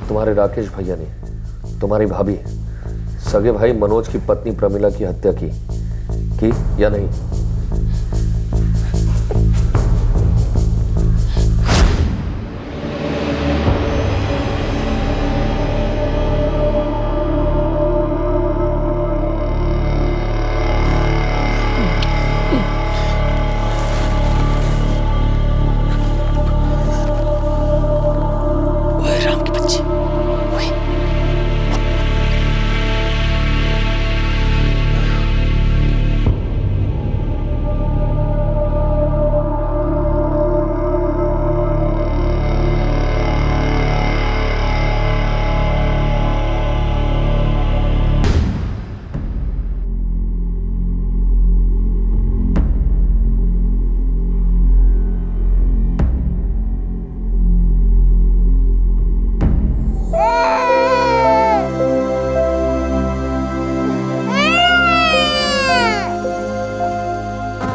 Speaker 14: तुम्हारे राकेश भैया ने तुम्हारी भाभी सगे भाई मनोज की पत्नी प्रमिला की हत्या की या नहीं?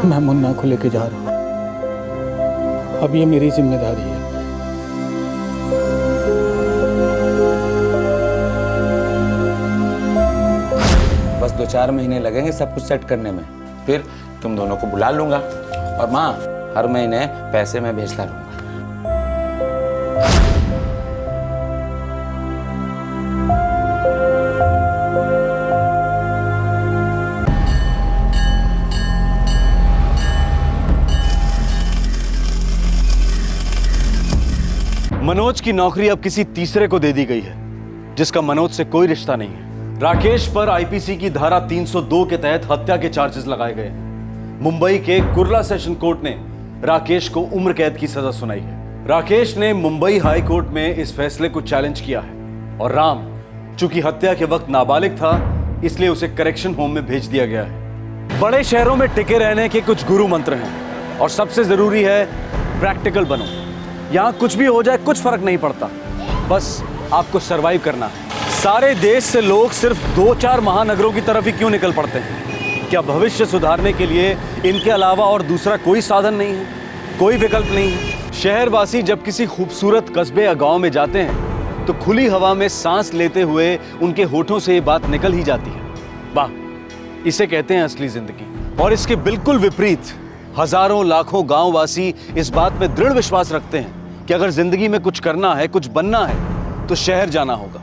Speaker 7: मैं मुन्ना को लेके जा रहा हूँ, अब ये मेरी जिम्मेदारी है।
Speaker 3: बस 2-4 महीने लगेंगे सब कुछ सेट करने में, फिर तुम दोनों को बुला लूंगा और माँ हर महीने पैसे मैं भेजता रहूंगा।
Speaker 1: मनोज की नौकरी अब किसी तीसरे को दे दी गई है, जिसका मनोज से कोई रिश्ता नहीं है। राकेश पर आईपीसी की धारा 302 के तहत हत्या के चार्जेस लगाए गए हैं। मुंबई के कुर्ला सेशन कोर्ट ने राकेश को उम्र कैद की सजा सुनाई है। राकेश ने मुंबई हाई कोर्ट में इस फैसले को चैलेंज किया है और राम, चूंकि हत्या के वक्त नाबालिग था, इसलिए उसे करेक्शन होम में भेज दिया गया है। बड़े शहरों में टिके रहने के कुछ गुरु मंत्र हैं और सबसे जरूरी है प्रैक्टिकल बनो। यहाँ कुछ भी हो जाए कुछ फर्क नहीं पड़ता, बस आपको सरवाइव करना है। सारे देश से लोग सिर्फ 2-4 महानगरों की तरफ ही क्यों निकल पड़ते हैं? क्या भविष्य सुधारने के लिए इनके अलावा और दूसरा कोई साधन नहीं है, कोई विकल्प नहीं है? शहरवासी जब किसी खूबसूरत कस्बे या गांव में जाते हैं तो खुली हवा में सांस लेते हुए उनके होठों से ये बात निकल ही जाती है, वाह, इसे कहते हैं असली जिंदगी। और इसके बिल्कुल विपरीत हजारों लाखों गांववासी इस बात पे दृढ़ विश्वास रखते हैं कि अगर जिंदगी में कुछ करना है, कुछ बनना है, तो शहर जाना होगा।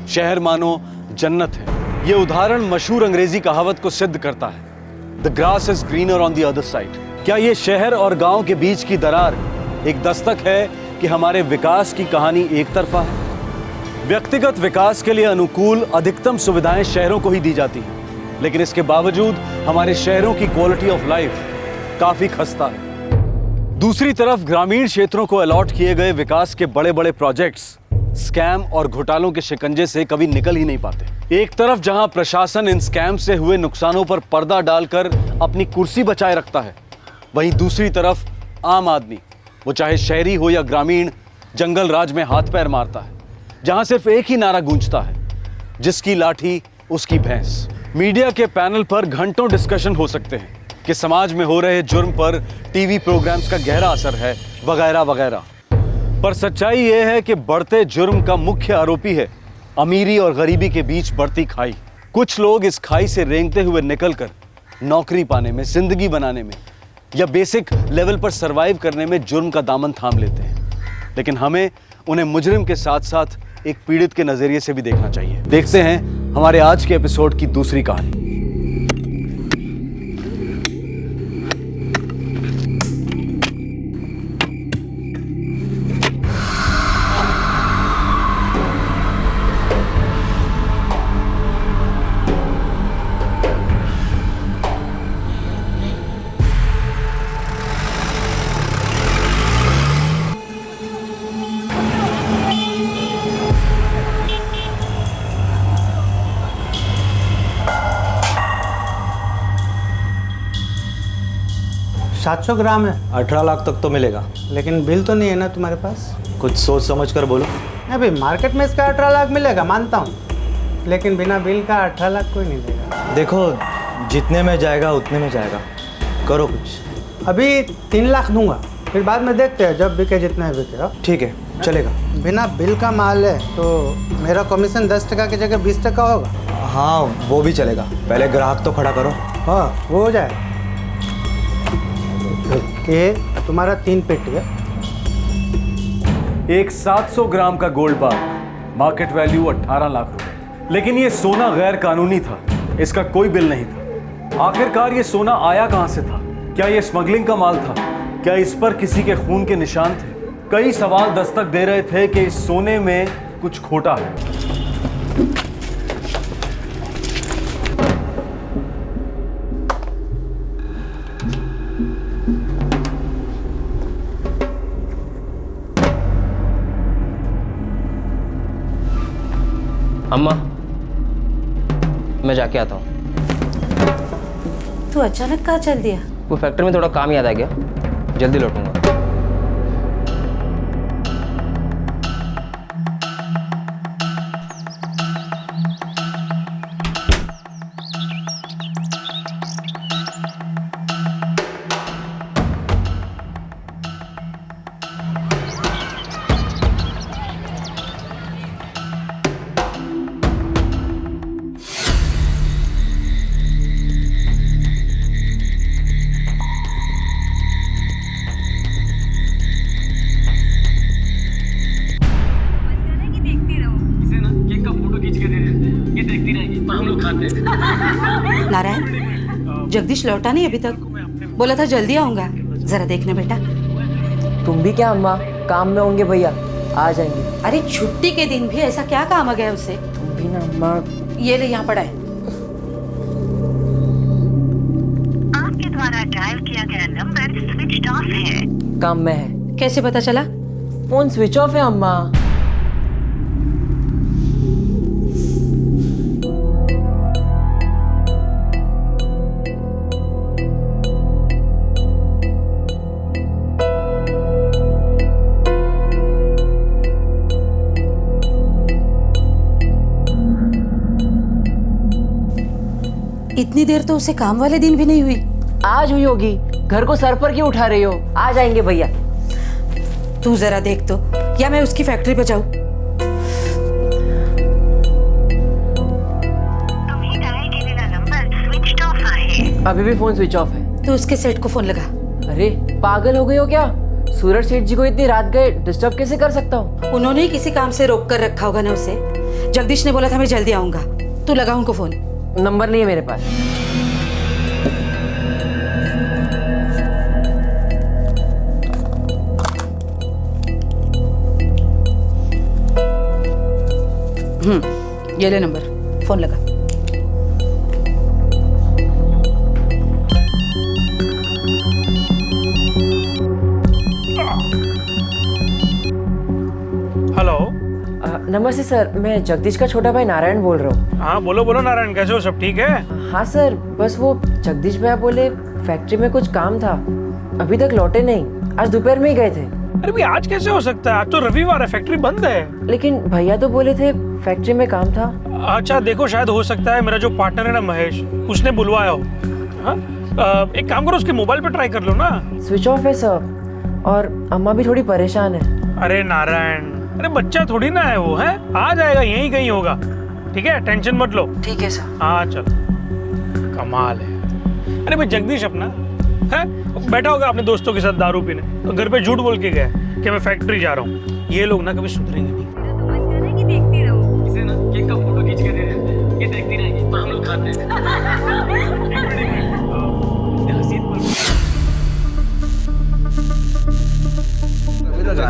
Speaker 1: शहर मानो जन्नत है। ये उदाहरण मशहूर अंग्रेजी कहावत को सिद्ध करता है, the grass is greener on the other side. क्या ये शहर और गांव के बीच की दरार एक दस्तक है कि हमारे विकास की कहानी एक तरफा है? व्यक्तिगत विकास के लिए अनुकूल अधिकतम सुविधाएं शहरों को ही दी जाती हैं, लेकिन इसके बावजूद हमारे शहरों की क्वालिटी ऑफ लाइफ काफी खस्ता है। दूसरी तरफ ग्रामीण क्षेत्रों को अलॉट किए गए विकास के बड़े बड़े प्रोजेक्ट्स स्कैम और घोटालों के शिकंजे से कभी निकल ही नहीं पाते। एक तरफ जहां प्रशासन इन स्कैम से हुए नुकसानों पर पर्दा डालकर अपनी कुर्सी बचाए रखता है, वहीं दूसरी तरफ आम आदमी, वो चाहे शहरी हो या ग्रामीण, जंगल राज में हाथ पैर मारता है, जहां सिर्फ एक ही नारा गूंजता है, जिसकी लाठी उसकी भैंस। मीडिया के पैनल पर घंटों डिस्कशन हो सकते हैं कि समाज में हो रहे जुर्म पर टीवी प्रोग्राम्स का गहरा असर है, वगैरह वगैरह, पर सच्चाई यह है कि बढ़ते जुर्म का मुख्य आरोपी है अमीरी और गरीबी के बीच बढ़ती खाई। कुछ लोग इस खाई से रेंगते हुए निकलकर नौकरी पाने में, जिंदगी बनाने में या बेसिक लेवल पर सरवाइव करने में जुर्म का दामन थाम लेते हैं, लेकिन हमें उन्हें मुजरिम के साथ साथ एक पीड़ित के नजरिए से भी देखना चाहिए। देखते हैं हमारे आज के एपिसोड की दूसरी कहानी।
Speaker 15: सात 700 ग्राम है।
Speaker 16: 18 लाख तक तो मिलेगा।
Speaker 15: लेकिन बिल तो नहीं है ना तुम्हारे पास?
Speaker 16: कुछ सोच समझ कर बोलो।
Speaker 15: अभी मार्केट में इसका 18 लाख मिलेगा, मानता हूँ, लेकिन बिना बिल का 18 लाख कोई नहीं देगा।
Speaker 16: देखो जितने में जाएगा उतने में जाएगा, करो कुछ।
Speaker 15: अभी 3 लाख दूंगा, फिर बाद में देखते हैं, जब बिके जितने बिके।
Speaker 16: ठीक है चलेगा।
Speaker 15: बिना बिल का माल है तो मेरा कमीशन 10% की जगह 20% होगा।
Speaker 16: हाँ वो भी चलेगा, पहले ग्राहक तो खड़ा करो।
Speaker 15: हाँ वो हो जाए। ये तुम्हारा 3 पेटी है।
Speaker 1: एक 700 ग्राम का गोल्ड बार, मार्केट वैल्यू 18 लाख रुपए। लेकिन ये सोना गैर कानूनी था, इसका कोई बिल नहीं था। आखिरकार ये सोना आया कहां से था? क्या ये स्मगलिंग का माल था? क्या इस पर किसी के खून के निशान थे? कई सवाल दस्तक दे रहे थे कि इस सोने में कुछ खोटा है।
Speaker 9: अम्मा मैं जाके आता हूँ।
Speaker 6: तू अचानक कहाँ चल दिया?
Speaker 9: वो फैक्ट्री में थोड़ा काम याद आ गया, जल्दी लौटूंगा।
Speaker 6: नारायण, जगदीश लौटा नहीं अभी तक? बोला था जल्दी आऊंगा, जरा देखना बेटा।
Speaker 17: तुम भी क्या अम्मा, काम में होंगे भैया, आ जाएंगे।
Speaker 6: अरे छुट्टी के दिन भी ऐसा क्या काम आ गया उसे?
Speaker 17: तुम भी ना अम्मा।
Speaker 6: ये ले, यहाँ पड़ा है।
Speaker 18: आपके द्वारा डायल किया गया नंबर स्विच ऑफ है।
Speaker 17: काम में है।
Speaker 6: कैसे पता चला?
Speaker 17: फोन स्विच ऑफ है अम्मा।
Speaker 6: इतनी देर तो उसे काम वाले दिन भी नहीं हुई।
Speaker 17: आज हुई होगी, घर को सर पर क्यों उठा रही हो? आ जाएंगे भैया।
Speaker 6: तू जरा देख तो, या मैं उसकी फैक्ट्री पे जाऊं?
Speaker 17: अभी भी फोन स्विच ऑफ है।
Speaker 6: तो उसके सेठ को फोन लगा।
Speaker 17: अरे पागल हो गई हो क्या? सूरज सेठ जी को इतनी रात गए डिस्टर्ब कैसे कर सकता हूँ?
Speaker 6: उन्होंने ही किसी काम से रोक कर रखा होगा ना उसे। जगदीश ने बोला था मैं जल्दी आऊंगा। तू लगा उनको फोन।
Speaker 17: नंबर नहीं है मेरे पास।
Speaker 6: ये ले नंबर, फोन लगा।
Speaker 5: हेलो।
Speaker 17: नमस्ते सर, मैं जगदीश का छोटा भाई नारायण बोल रहा हूँ।
Speaker 5: हाँ बोलो बोलो नारायण, कैसे हो? सब ठीक है?
Speaker 17: हाँ सर, बस वो जगदीश भैया बोले फैक्ट्री में कुछ काम था, अभी तक लौटे नहीं। आज दोपहर में ही गए थे।
Speaker 5: अरे भाई आज कैसे हो सकता है? आज तो रविवार है, फैक्ट्री बंद है।
Speaker 17: लेकिन भैया तो बोले थे फैक्ट्री में काम था।
Speaker 5: अच्छा देखो, शायद हो सकता है मेरा जो पार्टनर है ना महेश, उसने बुलवाया हो। हाँ? एक काम करो, उसके मोबाइल पे ट्राई कर लो ना।
Speaker 17: स्विच ऑफ है सर, और अम्मा भी थोड़ी परेशान है।
Speaker 5: अरे नारायण, अरे बच्चा थोड़ी ना है वो, है आ जाएगा, यहीं कहीं होगा। ठीक है, टेंशन मत लो।
Speaker 6: ठीक है सर।
Speaker 5: हाँ चल, कमाल है। अरे भाई जगदीश अपना है बैठा होगा अपने दोस्तों के साथ दारू पीने, तो घर पे झूठ बोल के गया कि मैं फैक्ट्री जा रहा हूँ। ये लोग ना कभी सुधरेंगे नहीं।
Speaker 19: देखती रहो। इसे ना केक का फोटो खींच के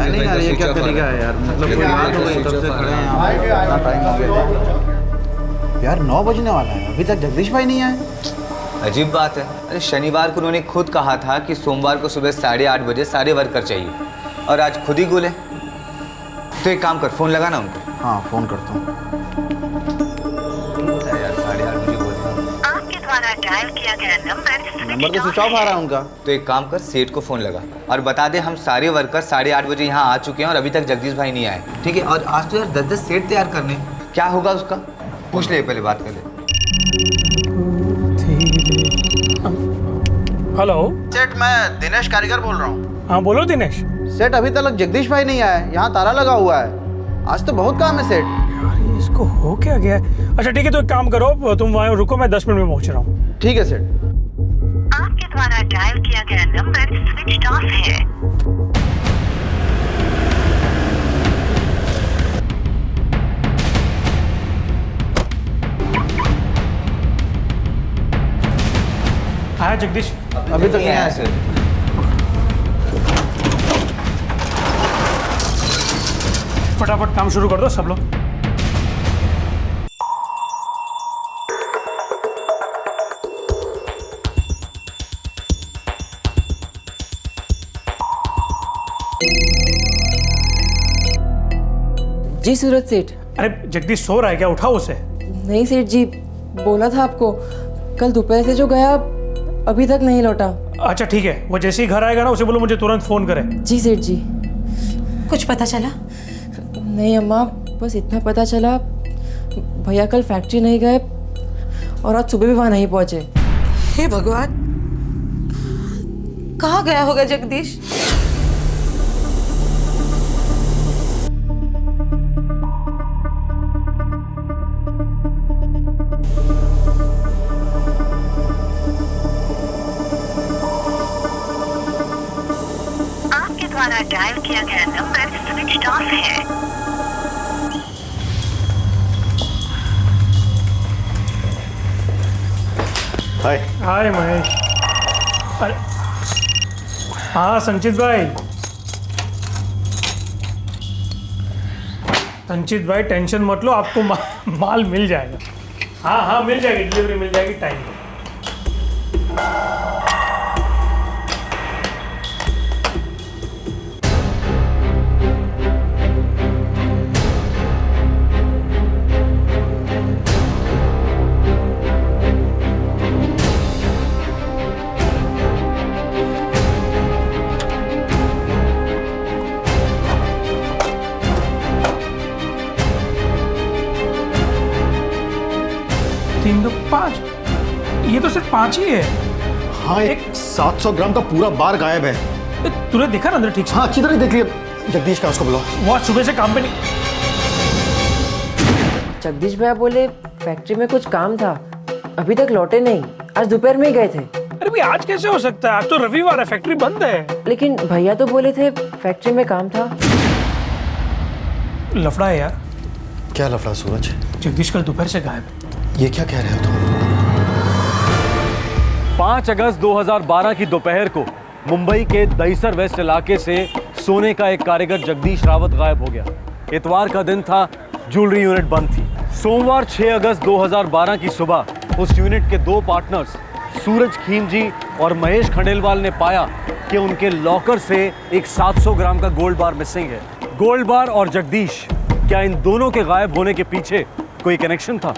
Speaker 10: नहीं यार, ये क्या तरीका है यार, मतलब कोई बात हो गई तब से खड़े हैं यहाँ पे, इतना टाइम हो गया यार। 9 बजने वाला है, अभी तक जगदीश भाई नहीं आए।
Speaker 16: अजीब बात है। अरे शनिवार को उन्होंने खुद कहा था कि सोमवार को सुबह 8:30 बजे सारे वर्कर चाहिए, और आज खुद ही बोले। तो एक काम कर, फोन लगा ना उनको।
Speaker 10: हाँ फोन करता हूँ।
Speaker 16: यार 8:30 बजे बोल रहा हूँ।
Speaker 18: आपके द्वारा डायल किया गया
Speaker 10: नंबर तो स्विच ऑफ आ रहा है उनका।
Speaker 16: तो एक काम कर, सेठ को फोन लगा और बता दे हम सारे वर्कर 8:30 बजे यहाँ आ चुके हैं और अभी तक जगदीश भाई नहीं आए, ठीक है? और आज तो यार 10-10 सेट तैयार करने, क्या होगा उसका? पूछ ले, पहले बात कर ले।
Speaker 7: हेलो
Speaker 10: सेठ, मैं दिनेश कारीगर बोल रहा हूँ।
Speaker 7: हाँ बोलो दिनेश।
Speaker 10: सेठ अभी तक जगदीश भाई नहीं आए, यहाँ ताला लगा हुआ है। आज तो बहुत काम है सेठ।
Speaker 7: यार ये इसको हो क्या गया है? अच्छा ठीक है, तो एक काम करो, तुम वहाँ रुको, मैं 10 मिनट में पहुँच रहा हूँ।
Speaker 10: ठीक है सेठ।
Speaker 18: आपके द्वारा डायल किया गया नंबर स्विच ऑफ है।
Speaker 7: आया जगदीश?
Speaker 10: अभी तक नहीं आया सर।
Speaker 7: फटाफट काम शुरू कर दो सब लोग।
Speaker 17: जी सूरज सेठ।
Speaker 7: अरे जगदीश सो रहा है क्या? उठाओ उसे।
Speaker 17: नहीं सेठ जी, बोला था आपको, कल दोपहर से जो गया अभी तक नहीं लौटा।
Speaker 7: अच्छा ठीक है, वो जैसे ही घर आएगा ना उसे बोलो मुझे तुरंत फोन करे।
Speaker 17: जी सेठ जी।
Speaker 6: कुछ पता चला?
Speaker 17: नहीं अम्मा, बस इतना पता चला भैया कल फैक्ट्री नहीं गए और आज सुबह भी वहाँ नहीं पहुँचे।
Speaker 6: हे भगवान, कहाँ गया होगा जगदीश?
Speaker 18: आपके द्वारा डायल किया गया नंबर स्विच ऑफ है।
Speaker 7: हाय हाय महेश। अरे हाँ संचित भाई। संचित भाई टेंशन मत लो, आपको माल मिल जाएगा। हाँ हाँ मिल जाएगी, डिलीवरी मिल जाएगी टाइम पे। तीन दो 5, ये तो सिर्फ 5 ही है।
Speaker 13: हाँ, एक 700 ग्राम का पूरा बार गायब है।
Speaker 7: तूने देखा ना अंदर ठीक से?
Speaker 13: हाँ अच्छी तरह देख लिया। जगदीश का उसको बुलाओ।
Speaker 7: वो आज सुबह से काम पे नहीं।
Speaker 17: जगदीश भैया बोले फैक्ट्री में कुछ काम था, अभी तक लौटे नहीं, आज दोपहर में ही गए थे।
Speaker 7: अरे भाई आज कैसे हो सकता है? आज तो रविवार है, फैक्ट्री बंद है।
Speaker 17: लेकिन भैया तो बोले थे फैक्ट्री में काम था।
Speaker 7: लफड़ा है यार।
Speaker 13: क्या लफड़ा सूरज?
Speaker 7: जगदीश कल दोपहर से गायब।
Speaker 13: ये क्या कह रहे हो तुम?
Speaker 1: 5 अगस्त 2012 की दोपहर को मुंबई के दहीसर वेस्ट इलाके से सोने का एक कारीगर जगदीश रावत गायब हो गया। इतवार का दिन था, ज्वेलरी यूनिट बंद थी। सोमवार 6 अगस्त 2012 की सुबह उस यूनिट के 2 पार्टनर्स सूरज खीमजी और महेश खंडेलवाल ने पाया कि उनके लॉकर से एक 700 ग्राम का गोल्ड बार मिसिंग है। गोल्ड बार और जगदीश, क्या इन दोनों के गायब होने के पीछे कोई कनेक्शन था?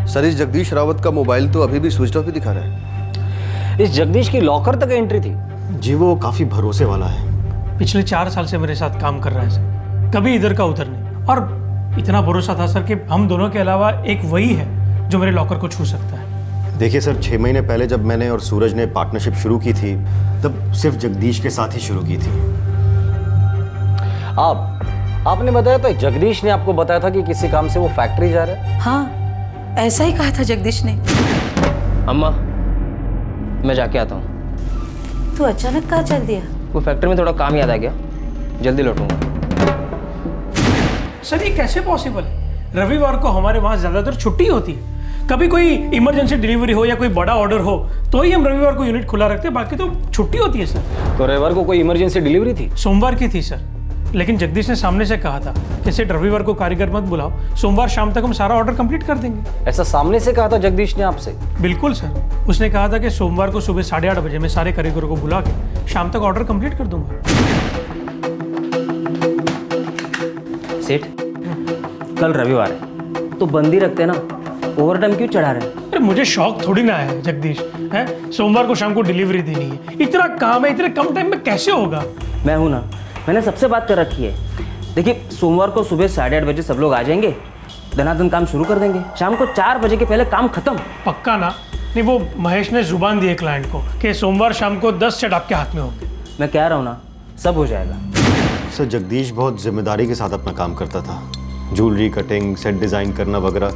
Speaker 13: सर इस जगदीश रावत का मोबाइल तो अभी भी स्विच ऑफ ही दिखा रहा है।
Speaker 19: इस जगदीश की लॉकर तक एंट्री थी।
Speaker 13: जी वो काफी भरोसे वाला है।
Speaker 7: पिछले 4 साल से मेरे साथ काम कर रहा है सर, कभी इधर का उधर नहीं। और इतना भरोसा था सर कि हम दोनों के अलावा एक वही है जो मेरे लॉकर को छू सकता है।
Speaker 13: देखिए सर, 6 महीने पहले जब मैंने और सूरज ने पार्टनरशिप शुरू की थी तब सिर्फ जगदीश के साथ ही शुरू की थी।
Speaker 19: आपने बताया था जगदीश ने आपको बताया था कि किसी काम से वो फैक्ट्री जा रहा है।
Speaker 6: हाँ ऐसा ही कहा था जगदीश ने।
Speaker 19: अम्मा मैं जाके आता हूँ।
Speaker 6: तू अचानक कहाँ चल दिया?
Speaker 19: वो फैक्ट्री में थोड़ा काम याद आ गया, जल्दी लौटूंगा।
Speaker 7: सर ये कैसे पॉसिबल है?
Speaker 5: रविवार को हमारे वहाँ ज़्यादातर छुट्टी होती है। कभी कोई इमरजेंसी डिलीवरी हो या कोई बड़ा ऑर्डर हो तो ही हम रविवार को यूनिट खुला रखते हैं, बाकी तो छुट्टी होती है सर।
Speaker 19: तो रविवार को कोई इमरजेंसी डिलीवरी थी?
Speaker 5: सोमवार की थी सर, लेकिन जगदीश ने सामने से कहा था कि सेठ रविवार को कारीगर मत बुलाओ, सोमवार शाम तक हम सारा ऑर्डर कंप्लीट कर देंगे।
Speaker 19: ऐसा सामने से कहा था जगदीश ने आपसे?
Speaker 5: बिल्कुल सर, उसने कहा था कि सोमवार को सुबह 8:30 बजे मैं सारे कारीगरों को बुला के शाम तक ऑर्डर कंप्लीट कर दूंगा।
Speaker 20: सेठ, कल रविवार है तो बंदी रखते ना, ओवर टाइम क्यों चढ़ा रहे हैं?
Speaker 5: अरे मुझे शौक थोड़ी ना है जगदीश, है सोमवार को शाम को डिलीवरी देनी है, इतना काम है, इतने कम टाइम में कैसे होगा?
Speaker 20: मैं हूं ना, मैंने सबसे बात कर रखी है। देखिए सोमवार को सुबह 8:30 बजे सब लोग आ जाएंगे, धनाधन काम शुरू कर देंगे, शाम को 4 बजे के पहले काम खत्म।
Speaker 5: पक्का ना? नहीं, वो महेश ने जुबान दी है क्लाइंट को कि सोमवार शाम को 10 सेट आपके हाथ में होंगे।
Speaker 20: मैं कह रहा हूँ ना, सब हो जाएगा।
Speaker 13: सर जगदीश बहुत जिम्मेदारी के साथ अपना काम करता था, ज्वेलरी कटिंग, सेट डिज़ाइन करना वगैरह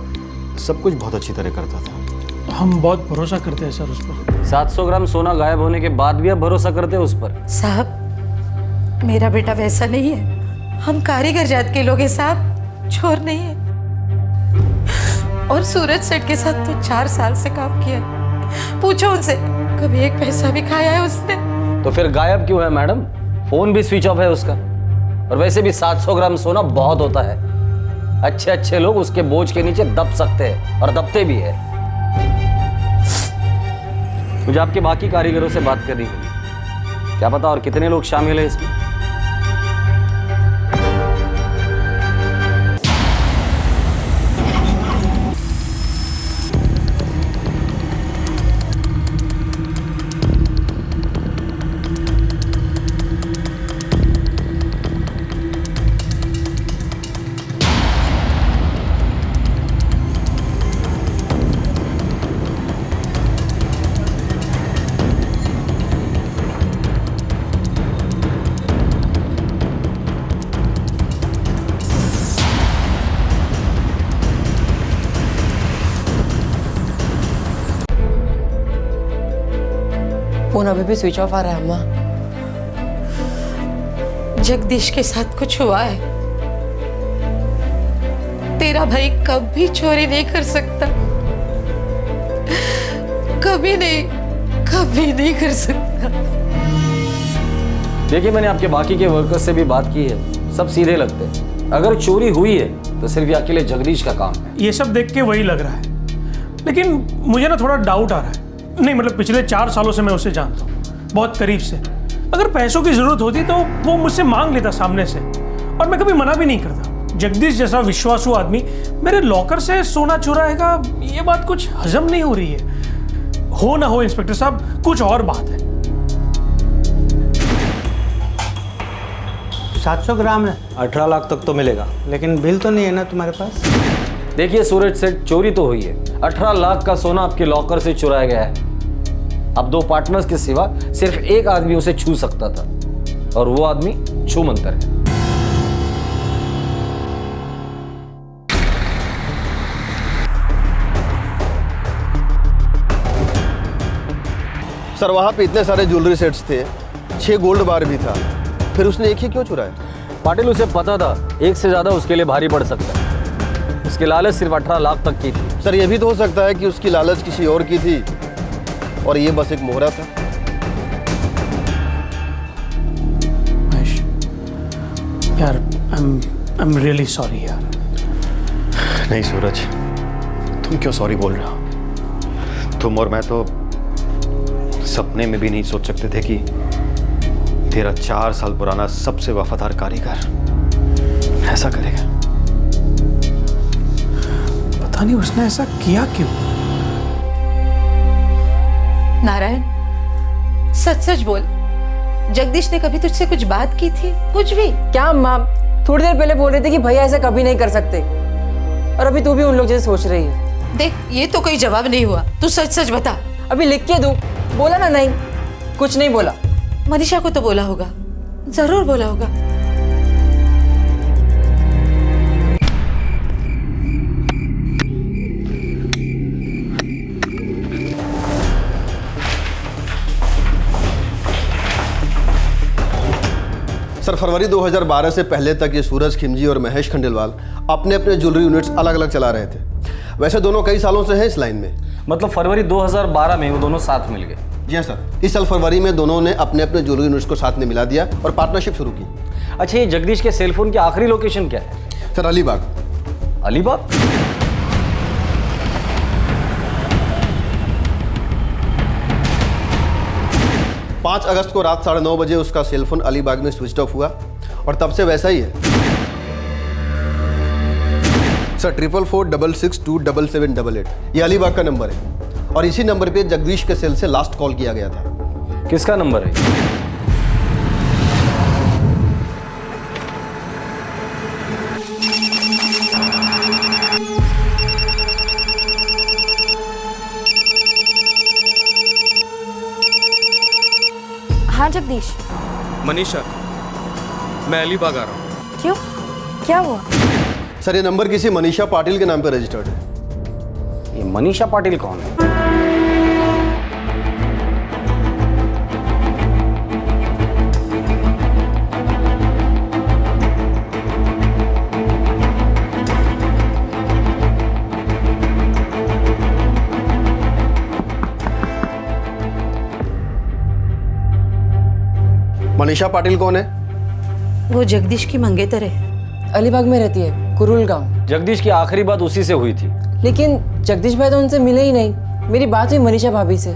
Speaker 13: सब कुछ बहुत अच्छी तरह करता था।
Speaker 5: हम बहुत भरोसा करते हैं सर उस पर।
Speaker 19: 700 ग्राम सोना गायब होने के बाद भी आप भरोसा करते हैं उस पर?
Speaker 6: साहब, मेरा बेटा वैसा नहीं है, हम कारीगर जात के लोग हैं साहब, चोर नहीं है। और सूरज सेठ के साथ तो 4 साल से काम किया, पूछो उनसे, कभी एक पैसा भी खाया है उसने?
Speaker 19: तो फिर गायब क्यों है मैडम? फोन भी स्विच ऑफ है उसका, और वैसे भी 700 ग्राम सोना बहुत होता है, अच्छे अच्छे लोग उसके बोझ के नीचे दब सकते हैं और दबते भी है। मुझे आपके बाकी कारीगरों से बात करनी होगी, क्या पता और कितने लोग शामिल हैं इसमें।
Speaker 17: फोन अभी भी स्विच ऑफ आ रहा है अम्मा।
Speaker 6: जगदीश के साथ कुछ हुआ है, तेरा भाई कभी चोरी नहीं कर सकता, कभी नहीं कर सकता।
Speaker 19: देखिए मैंने आपके बाकी के वर्कर्स से भी बात की है, सब सीधे लगते हैं। अगर चोरी हुई है तो सिर्फ ये अकेले जगदीश का काम है।
Speaker 5: ये सब देख के वही लग रहा है, लेकिन मुझे ना थोड़ा डाउट आ रहा है। नहीं मतलब पिछले 4 सालों से मैं उसे जानता हूँ, बहुत करीब से। अगर पैसों की जरूरत होती तो वो मुझसे मांग लेता सामने से, और मैं कभी मना भी नहीं करता। जगदीश जैसा विश्वासु आदमी मेरे लॉकर से सोना चुराएगा, ये बात कुछ हजम नहीं हो रही है। हो ना हो इंस्पेक्टर साहब, कुछ और बात है।
Speaker 15: 700 ग्राम है,
Speaker 19: 18 लाख तक तो मिलेगा।
Speaker 15: लेकिन बिल तो नहीं है ना तुम्हारे पास?
Speaker 19: देखिए सूरज सेठ, चोरी तो हुई है, 18 लाख का सोना आपके लॉकर से चुराया गया है। अब 2 पार्टनर्स के सिवा सिर्फ एक आदमी उसे छू सकता था, और वो आदमी छू मंतर है।
Speaker 13: सर वहाँ पे इतने सारे ज्वेलरी सेट्स थे, 6 गोल्ड बार भी था, फिर उसने एक ही क्यों चुराया?
Speaker 19: पाटिल, उसे पता था एक से ज्यादा उसके लिए भारी पड़ सकता है। उसकी लालच सिर्फ 18 लाख तक की थी।
Speaker 13: सर ये भी तो हो सकता है कि उसकी लालच किसी और की थी और ये बस एक मोहरा था।
Speaker 5: महेश यार, आई एम रियली सॉरी यार।
Speaker 13: नहीं सूरज, तुम क्यों सॉरी बोल रहे हो? तुम और मैं तो सपने में भी नहीं सोच सकते थे कि तेरा 4 साल पुराना सबसे वफादार कारीगर ऐसा करेगा।
Speaker 5: पता नहीं उसने ऐसा किया क्यों।
Speaker 6: नारायण, सच सच बोल, जगदीश ने कभी तुझसे कुछ बात की थी? कुछ भी?
Speaker 17: क्या अम्मा, थोड़ी देर पहले बोल रहे थे कि भैया ऐसा कभी नहीं कर सकते, और अभी तू भी उन लोग जैसे सोच रही है।
Speaker 6: देख, ये तो कोई जवाब नहीं हुआ, तू सच सच बता।
Speaker 17: अभी लिख के दूं? बोला ना नहीं, कुछ नहीं बोला।
Speaker 6: मनीषा को तो बोला होगा, जरूर बोला होगा।
Speaker 21: सर, फरवरी 2012 से पहले तक ये सूरज खिमजी और महेश खंडेलवाल अपने अपने ज्वेलरी यूनिट्स अलग अलग चला रहे थे। वैसे दोनों कई सालों से हैं इस लाइन में।
Speaker 19: मतलब फरवरी 2012 में वो दोनों साथ मिल गए?
Speaker 21: जी हाँ सर, इस साल फरवरी में दोनों ने अपने अपने ज्वेलरी यूनिट्स को साथ में मिला दिया और पार्टनरशिप शुरू की।
Speaker 19: अच्छा, ये जगदीश के सेलफोन की आखिरी लोकेशन क्या है?
Speaker 21: सर, अलीबाग।
Speaker 19: अलीबाग?
Speaker 21: 5 अगस्त को रात 9:30 बजे उसका सेलफोन अलीबाग में स्विच ऑफ हुआ और तब से वैसा ही है। सर, 4446627788 ये अलीबाग का नंबर है और इसी नंबर पे जगदीश के सेल से लास्ट कॉल किया गया था।
Speaker 19: किसका नंबर है?
Speaker 8: हाँ जगदीश।
Speaker 1: मनीषा, मैं अलीबाग आ रहा हूँ।
Speaker 8: क्यों, क्या हुआ?
Speaker 21: सर, ये नंबर किसी मनीषा पाटिल के नाम पर रजिस्टर्ड है।
Speaker 19: ये मनीषा पाटिल कौन है?
Speaker 21: मनीषा पाटिल कौन है?
Speaker 6: वो जगदीश की मंगेतर है।
Speaker 17: अलीबाग में रहती है, कुरुल गांव।
Speaker 19: जगदीश की आखिरी बात उसी से हुई थी।
Speaker 17: लेकिन जगदीश भाई तो उनसे मिले ही नहीं। मेरी बात हुई मनीषा भाभी से।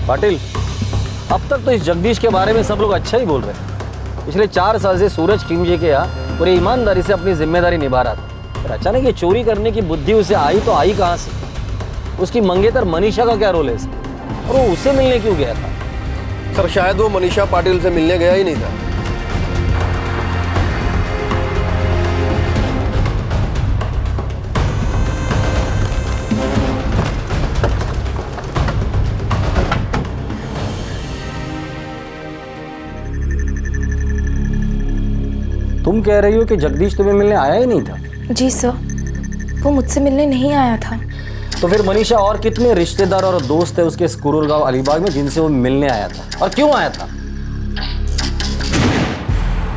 Speaker 19: पाटिल, अब तक तो इस जगदीश के बारे में सब लोग अच्छा ही बोल रहे हैं। पिछले 4 साल से सूरज खिमजी के यहाँ पूरी ईमानदारी से अपनी जिम्मेदारी निभा रहा था, पर अचानक ये चोरी करने की बुद्धि उसे आई तो आई कहाँ से? उसकी मंगेतर मनीषा का क्या रोल है इसमें? और वो उसे मिलने क्यों गया था?
Speaker 21: सर, शायद वो मनीषा पाटिल से मिलने गया ही नहीं था।
Speaker 19: तुम कह रही हो कि जगदीश तुम्हें मिलने आया ही नहीं था?
Speaker 8: जी सर, वो मुझसे मिलने नहीं आया था।
Speaker 19: तो फिर मनीषा और कितने रिश्तेदार और दोस्त है उसके कुरुल गांव अलीबाग में जिनसे वो मिलने आया था, और क्यों आया था?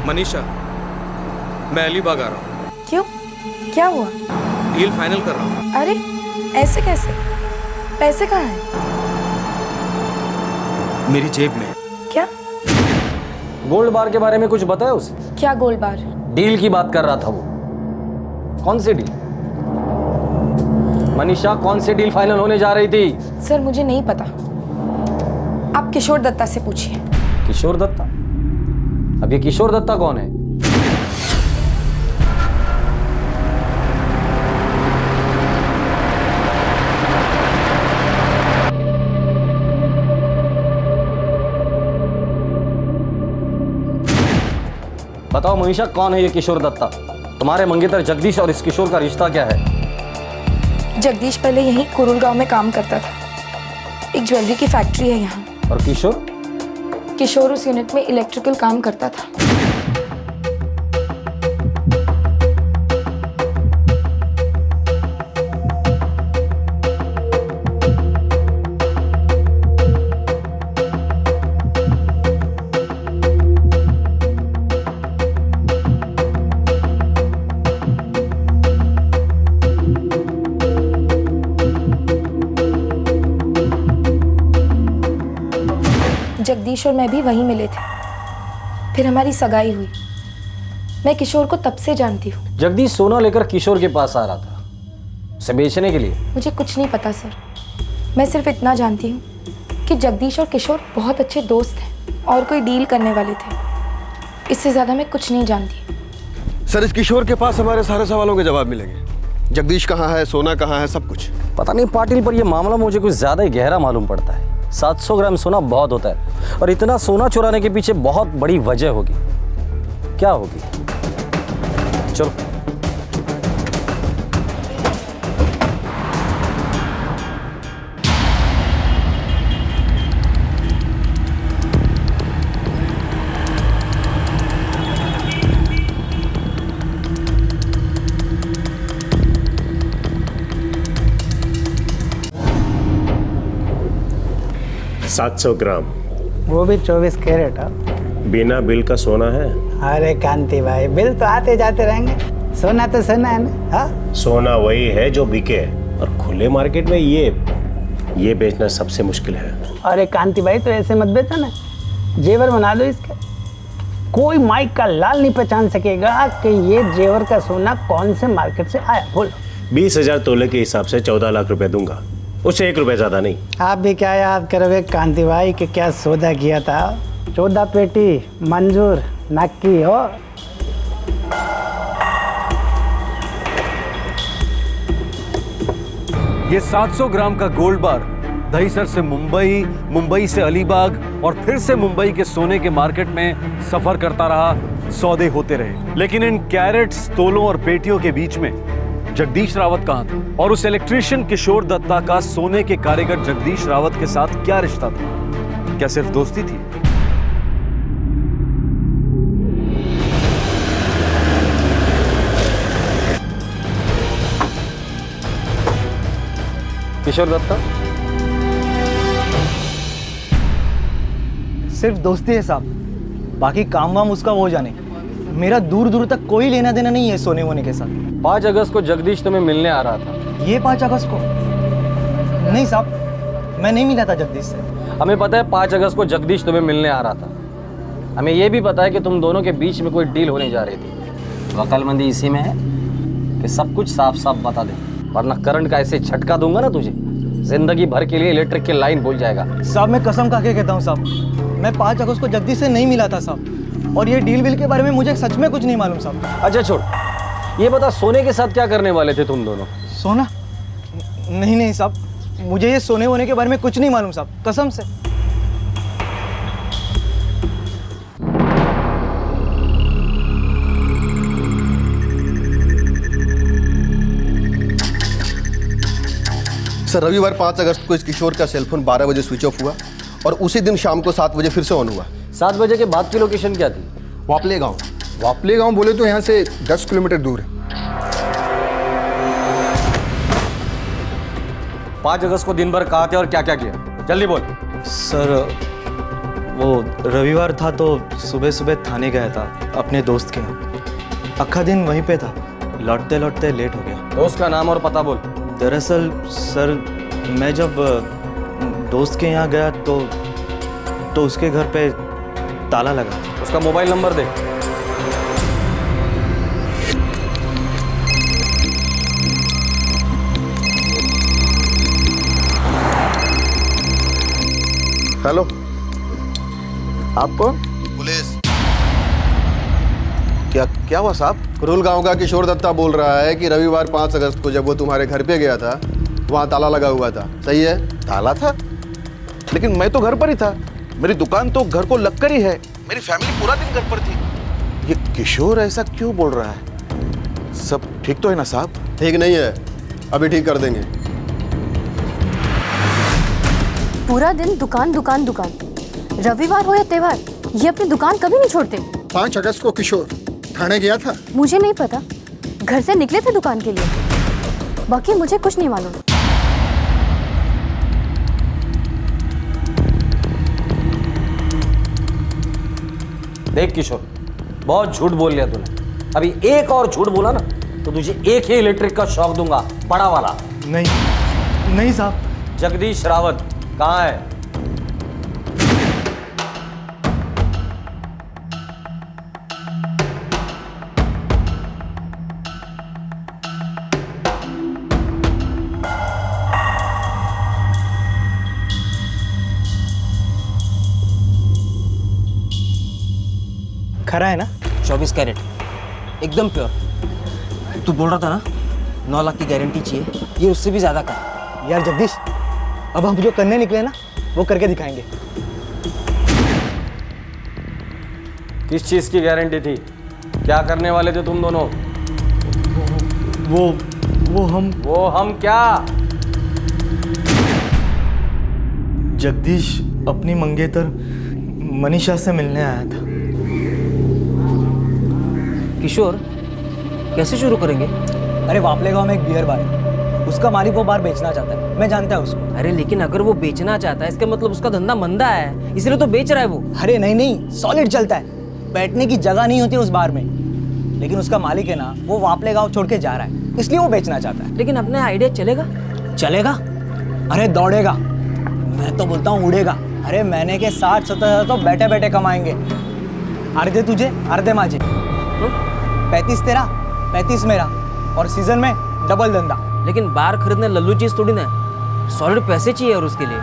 Speaker 1: मनीषा, मैं अलीबाग आ रहा हूँ।
Speaker 8: क्यों, क्या हुआ?
Speaker 1: डील फाइनल कर रहा हूँ।
Speaker 8: अरे ऐसे कैसे? पैसे कहाँ हैं?
Speaker 1: मेरी जेब में।
Speaker 8: क्या?
Speaker 19: गोल्ड बार के बारे में कुछ बताया उसे?
Speaker 8: क्या गोल्ड बार?
Speaker 19: डील की बात कर रहा था वो। कौन सी डील? मनीषा, कौन सी डील फाइनल होने जा रही थी?
Speaker 8: सर, मुझे नहीं पता, आप किशोर दत्ता से पूछिए।
Speaker 19: किशोर दत्ता? अब ये किशोर दत्ता कौन है? बताओ मनीषा, कौन है ये किशोर दत्ता? तुम्हारे मंगेतर जगदीश और इस किशोर का रिश्ता क्या है?
Speaker 8: जगदीश पहले यहीं कुरुल गांव में काम करता था। एक ज्वेलरी की फैक्ट्री है यहाँ।
Speaker 19: और किशोर?
Speaker 8: किशोर उस यूनिट में इलेक्ट्रिकल काम करता था। जगदीश और मैं भी वहीं मिले थे, फिर हमारी सगाई हुई। मैं किशोर को तब से जानती हूँ।
Speaker 19: जगदीश सोना लेकर किशोर के पास आ रहा था, उसे बेचने के लिए?
Speaker 8: मुझे कुछ नहीं पता सर, मैं सिर्फ इतना जानती हूँ कि जगदीश और किशोर बहुत अच्छे दोस्त हैं और कोई डील करने वाले थे। इससे ज़्यादा मैं कुछ नहीं जानती।
Speaker 21: सर, इस किशोर के पास हमारे सारे सवालों के जवाब मिलेंगे। जगदीश कहाँ है, सोना कहाँ है, सब कुछ।
Speaker 19: पता नहीं पाटिल, पर यह मामला मुझे कुछ ज़्यादा ही गहरा मालूम पड़ता है। 700 ग्राम सोना बहुत होता है, और इतना सोना चुराने के पीछे बहुत बड़ी वजह होगी। क्या होगी? चलो।
Speaker 4: 700 ग्राम।
Speaker 15: वो भी 24 कैरेट।
Speaker 4: बिना बिल का सोना है?
Speaker 15: अरे कांति भाई, बिल तो आते जाते रहेंगे, सोना तो सोना है ना। हाँ,
Speaker 4: सोना वही है जो बिके, और खुले मार्केट में ये बेचना सबसे मुश्किल है।
Speaker 15: अरे कांति भाई, तो ऐसे मत बेचो ना, जेवर बना दो इसके। कोई माइक का लाल नहीं पहचान सकेगा कि ये जेवर का सोना कौन से मार्केट से आया। बोलो।
Speaker 4: 20,000 तोले के हिसाब से 14 लाख रुपए दूंगा, उससे 1 रुपए ज्यादा नहीं।
Speaker 15: आप भी क्या याद करोगे कांति भाई कि क्या सौदा किया था। 14 पेटी मंजूर नक्की हो।
Speaker 1: ये 700 ग्राम का गोल्ड बार दहीसर से मुंबई, मुंबई से अलीबाग और फिर से मुंबई के सोने के मार्केट में सफर करता रहा, सौदे होते रहे। लेकिन इन कैरेट्स, तोलों और पेटियों के बीच में जगदीश रावत कहां था? और उस इलेक्ट्रीशियन किशोर दत्ता का सोने के कारीगर जगदीश रावत के साथ क्या रिश्ता था? क्या सिर्फ दोस्ती थी?
Speaker 10: किशोर दत्ता,
Speaker 22: सिर्फ दोस्ती है साहब, बाकी काम वाम उसका वो जाने। मेरा दूर दूर तक कोई लेना देना नहीं है सोने वोने के साथ।
Speaker 19: 5 अगस्त को जगदीश तुम्हें मिलने आ रहा था।
Speaker 22: ये 5 अगस्त को? नहीं साहब, मैं नहीं मिला था जगदीश से।
Speaker 19: हमें पता है 5 अगस्त को जगदीश तुम्हें मिलने आ रहा था। हमें यह भी पता है कि तुम दोनों के बीच में कोई डील होने जा रही थी। अक्लमंदी इसी में है कि सब कुछ साफ साफ बता दे, वरना करंट का ऐसे झटका दूंगा ना तुझे, जिंदगी भर के लिए इलेक्ट्रिक की लाइन भूल जाएगा।
Speaker 22: साहब मैं कसम खा के कहता हूँ साहब, मैं 5 अगस्त को जगदीश से नहीं मिला था साहब, और ये डील विल के बारे में मुझे सच में कुछ नहीं मालूम साहब।
Speaker 19: अच्छा छोड़, ये बता सोने के साथ क्या करने वाले थे तुम दोनों?
Speaker 22: सोना? नहीं साहब, मुझे ये सोने वोने के बारे में कुछ नहीं मालूम साहब, कसम से।
Speaker 21: सर, रविवार 5 अगस्त को इस किशोर का सेलफोन 12 बजे स्विच ऑफ हुआ और उसी दिन शाम को 7 बजे फिर से ऑन हुआ।
Speaker 19: 7 बजे के बाद की लोकेशन क्या थी?
Speaker 21: वापले गांव।
Speaker 23: वापले गांव बोले तो यहाँ से 10 किलोमीटर दूर है।
Speaker 19: 5 अगस्त को दिन भर कहाँ थे और क्या क्या किया? जल्दी बोल।
Speaker 22: सर वो रविवार था तो सुबह सुबह थाने गया था अपने दोस्त के यहाँ। अक्खा दिन वहीं पे था, लौटते लौटते लेट हो गया।
Speaker 19: दोस्त का नाम और पता बोल।
Speaker 22: दरअसल सर, मैं जब दोस्त के यहाँ गया तो उसके घर पे ताला लगा।
Speaker 19: उसका मोबाइल नंबर दे।
Speaker 23: हेलो, आप कौन?
Speaker 21: पुलिस।
Speaker 23: क्या हुआ साहब?
Speaker 21: कुरुल गांव का किशोर दत्ता बोल रहा है कि रविवार 5 अगस्त को जब वो तुम्हारे घर पे गया था, वहाँ ताला लगा हुआ था। सही है?
Speaker 23: ताला था? लेकिन मैं तो घर पर ही था, मेरी दुकान तो घर को लगकर ही है, मेरी फैमिली पूरा दिन घर पर थी। ये किशोर ऐसा क्यों बोल रहा है? सब ठीक तो है ना साहब?
Speaker 21: ठीक नहीं है, अभी ठीक कर देंगे।
Speaker 24: पूरा दिन दुकान दुकान दुकान, रविवार हो या त्योहार, ये अपनी दुकान कभी नहीं छोड़ते।
Speaker 23: 5 अगस्त को किशोर थाने गया था?
Speaker 24: मुझे नहीं पता, घर से निकले थे दुकान के लिए, बाकी मुझे कुछ नहीं मालूम।
Speaker 19: देख किशोर, बहुत झूठ बोल लिया तूने। अभी एक और झूठ बोला ना तो तुझे एक ही इलेक्ट्रिक का शॉक दूंगा, बड़ा वाला।
Speaker 22: नहीं साहब।
Speaker 19: जगदीश रावत कहाँ है?
Speaker 22: खरा है ना?
Speaker 20: 24 कैरेट, एकदम प्योर। तू बोल रहा था ना 9 लाख की गारंटी चाहिए, ये उससे भी ज्यादा कर।
Speaker 22: यार जगदीश, अब हम जो करने निकले ना वो करके दिखाएंगे।
Speaker 19: किस चीज की गारंटी थी? क्या करने वाले थे तुम दोनों?
Speaker 22: वो हम
Speaker 19: क्या?
Speaker 22: जगदीश अपनी मंगेतर मनीषा से मिलने आया था।
Speaker 20: किशोर, कैसे शुरू करेंगे?
Speaker 22: अरे वापले गांव में एक बियर बार है, उसका मालिक वो बार बेचना चाहता है, मैं जानता है उसको।
Speaker 20: अरे लेकिन अगर वो बेचना चाहता है इसका मतलब उसका धंधा मंदा है, इसलिए तो बेच रहा है वो।
Speaker 22: अरे नहीं नहीं, सॉलिड चलता है, बैठने की जगह नहीं होती उस बार में। लेकिन उसका मालिक है ना, वो वापले गाँव छोड़ के जा रहा है, इसलिए वो बेचना चाहता है।
Speaker 20: लेकिन अपने आइडिया चलेगा?
Speaker 22: चलेगा? अरे दौड़ेगा, मैं तो बोलता हूँ उड़ेगा। अरे महीने के 60-70 हज़ार तो बैठे बैठे कमाएंगे। अर्धे तुझे अर्धे माजे, 35 तेरा 35 मेरा, और सीजन में डबल धंधा।
Speaker 20: लेकिन बार खरीदने लल्लू चीज थोड़ी ना, सॉलिड पैसे चाहिए और उसके लिए।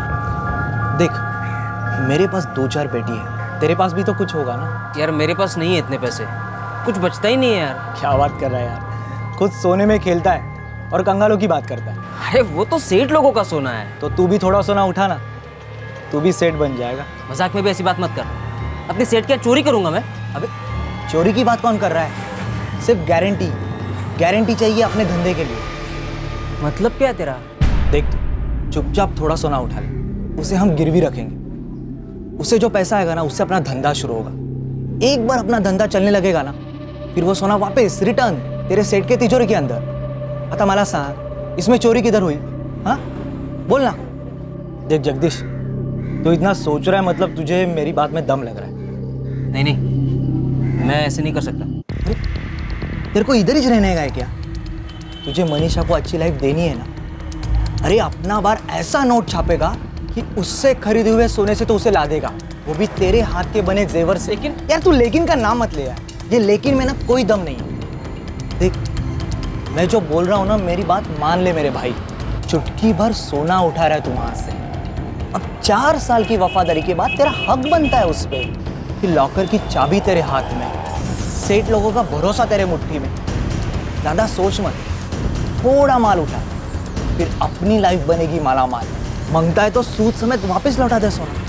Speaker 22: देख मेरे पास 2-4 पेटी है, तेरे पास भी तो कुछ होगा ना?
Speaker 20: यार मेरे पास नहीं है इतने पैसे, कुछ बचता ही नहीं है यार।
Speaker 22: क्या बात कर रहा है यार, खुद सोने में खेलता है और कंगालों की बात करता है।
Speaker 20: अरे वो तो सेठ लोगों का सोना है।
Speaker 22: तो तू भी थोड़ा सोना उठा ना, तू भी सेठ बन जाएगा।
Speaker 20: मजाक में भी ऐसी बात मत कर, अपनी सेठ क्या चोरी करूंगा मैं?
Speaker 22: अबे चोरी की बात कौन कर रहा है? सिर्फ गारंटी चाहिए अपने धंधे के लिए।
Speaker 20: मतलब क्या है तेरा?
Speaker 22: देख तू चुपचाप थोड़ा सोना उठा ले, उसे हम गिरवी रखेंगे, उससे जो पैसा आएगा ना उससे अपना धंधा शुरू होगा। एक बार अपना धंधा चलने लगेगा ना, फिर वो सोना वापस रिटर्न तेरे सेठ के तिजोरी के अंदर। आता मला सांग, इसमें चोरी किधर हुई? हाँ बोल ना। देख जगदीश, तू इतना सोच रहा है मतलब तुझे मेरी बात में दम लग रहा है।
Speaker 20: नहीं, मैं ऐसे नहीं कर सकता।
Speaker 22: तेरे को इधर ही रहने का है क्या? तुझे मनीषा को अच्छी लाइफ देनी है ना? अरे अपना बार ऐसा नोट छापेगा कि उससे खरीदे हुए सोने से तो उसे ला देगा, वो भी तेरे हाथ के बने जेवर से। लेकिन यार तू लेकिन का नाम मत ले यार, ये लेकिन में ना कोई दम नहीं है। देख मैं जो बोल रहा हूँ ना, मेरी बात मान ले मेरे भाई। चुटकी भर सोना उठा रहा है तू वहां से, अब 4 साल की वफादारी के बाद तेरा हक बनता है उस पर कि लॉकर की चाबी तेरे हाथ में, सेठ लोगों का भरोसा तेरे मुट्ठी में। ज़्यादा सोच मत, थोड़ा माल उठा, फिर अपनी लाइफ बनेगी माला माल। मांगता है तो सूद समेत वापस लौटा दे सोना।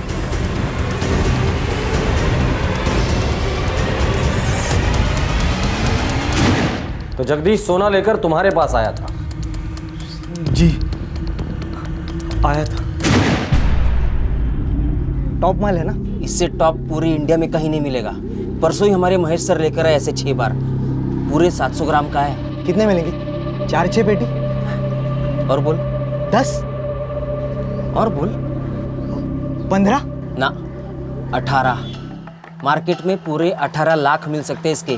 Speaker 19: तो जगदीश सोना लेकर तुम्हारे पास आया था?
Speaker 22: जी आया था। टॉप माल है ना?
Speaker 20: इससे टॉप पूरी इंडिया में कहीं नहीं मिलेगा। परसों ही हमारे महेश सर लेकर आए ऐसे 6 बार, पूरे 700 ग्राम का है।
Speaker 22: कितने मिलेंगे? 4-6 पेटी?
Speaker 20: और बोल
Speaker 22: 10?
Speaker 20: और बोल
Speaker 22: 15?
Speaker 20: ना 18। मार्केट में पूरे 18 लाख मिल सकते हैं इसके।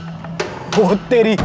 Speaker 22: बहुत तेरी।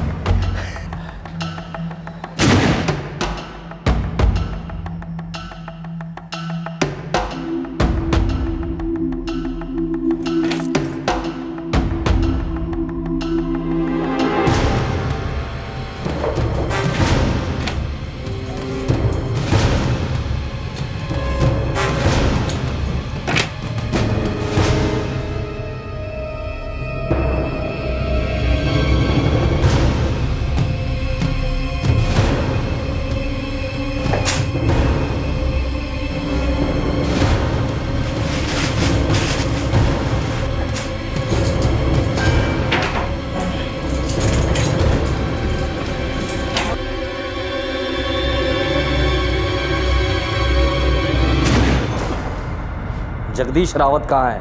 Speaker 19: जगदीश रावत कहाँ है?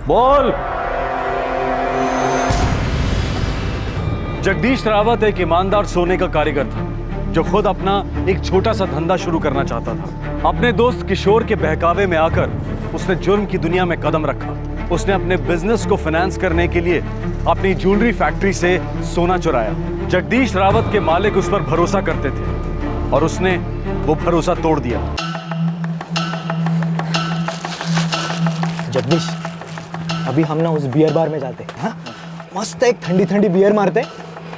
Speaker 19: बोल।
Speaker 1: जगदीश रावत एक ईमानदार सोने का कारीगर था जो खुद अपना एक छोटा सा धंधा शुरू करना चाहता था। अपने दोस्त किशोर के बहकावे में आकर उसने जुर्म की दुनिया में कदम रखा। उसने अपने बिजनेस को फाइनेंस करने के लिए अपनी ज्वेलरी फैक्ट्री से सोना चुराया। जगदीश रावत के मालिक उस पर भरोसा करते थे और उसने वो भरोसा तोड़ दिया।
Speaker 22: जगदीश अभी हम ना उस बियर बार में जाते हैं, हाँ? मस्त एक ठंडी ठंडी बियर मारते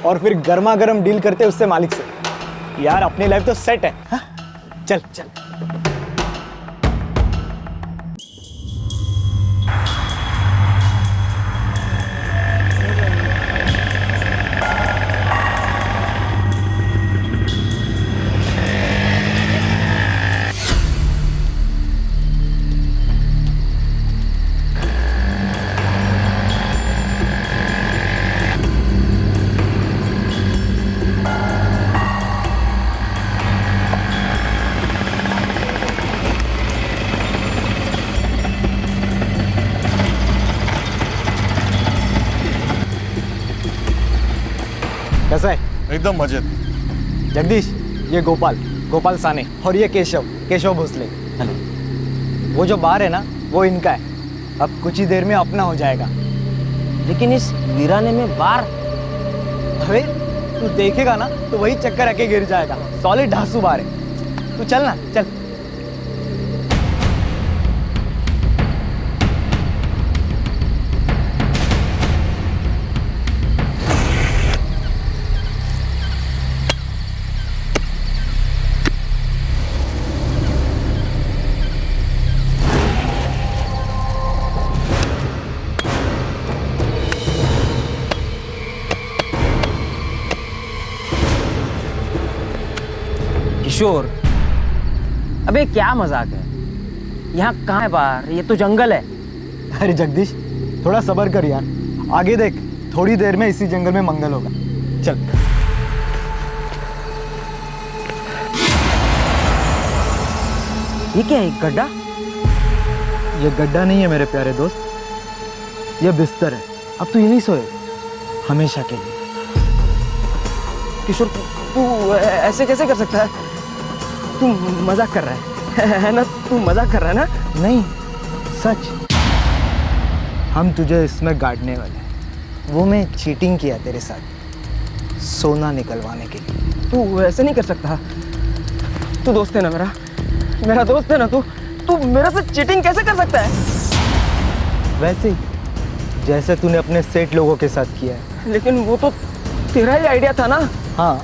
Speaker 22: और फिर गर्मा गर्म डील करते उससे मालिक से। यार अपनी लाइफ तो सेट है, हाँ? चल चल। कैसा है?
Speaker 23: एकदम मजे।
Speaker 22: जगदीश ये गोपाल, गोपाल साने, और ये केशव भोसले। हेलो। वो जो बार है ना, वो इनका है। अब कुछ ही देर में अपना हो जाएगा।
Speaker 20: लेकिन इस वीराने में बार,
Speaker 22: अबे तू देखेगा ना तो वही चक्कर आके गिर जाएगा। सॉलिड ढासू बार है। तू चल ना, चल।
Speaker 20: किशोर, अबे क्या मजाक है? यहाँ कहाँ है बार? ये तो जंगल है।
Speaker 22: अरे जगदीश, थोड़ा सब्र कर यार। आगे देख, थोड़ी देर में इसी जंगल में मंगल होगा। चल।
Speaker 20: ये क्या है, गड्ढा?
Speaker 22: ये गड्ढा नहीं है मेरे प्यारे दोस्त, ये बिस्तर है। अब तू यहीं सोए हमेशा के लिए।
Speaker 20: किशोर, तू ऐसे कैसे कर सकता है? तू मजाक कर रहा है ना? तू मजाक कर रहा है ना?
Speaker 22: नहीं, सच। हम तुझे इसमें गाड़ने वाले हैं। वो मैं चीटिंग किया तेरे साथ, सोना निकलवाने के लिए।
Speaker 20: तू ऐसे नहीं कर सकता। तू दोस्त है ना मेरा दोस्त है ना। तू मेरे से चीटिंग कैसे कर सकता है?
Speaker 22: वैसे ही जैसे तूने अपने सेठ लोगों के साथ किया है।
Speaker 20: लेकिन वो तो तेरा ही आइडिया था ना।
Speaker 22: हाँ,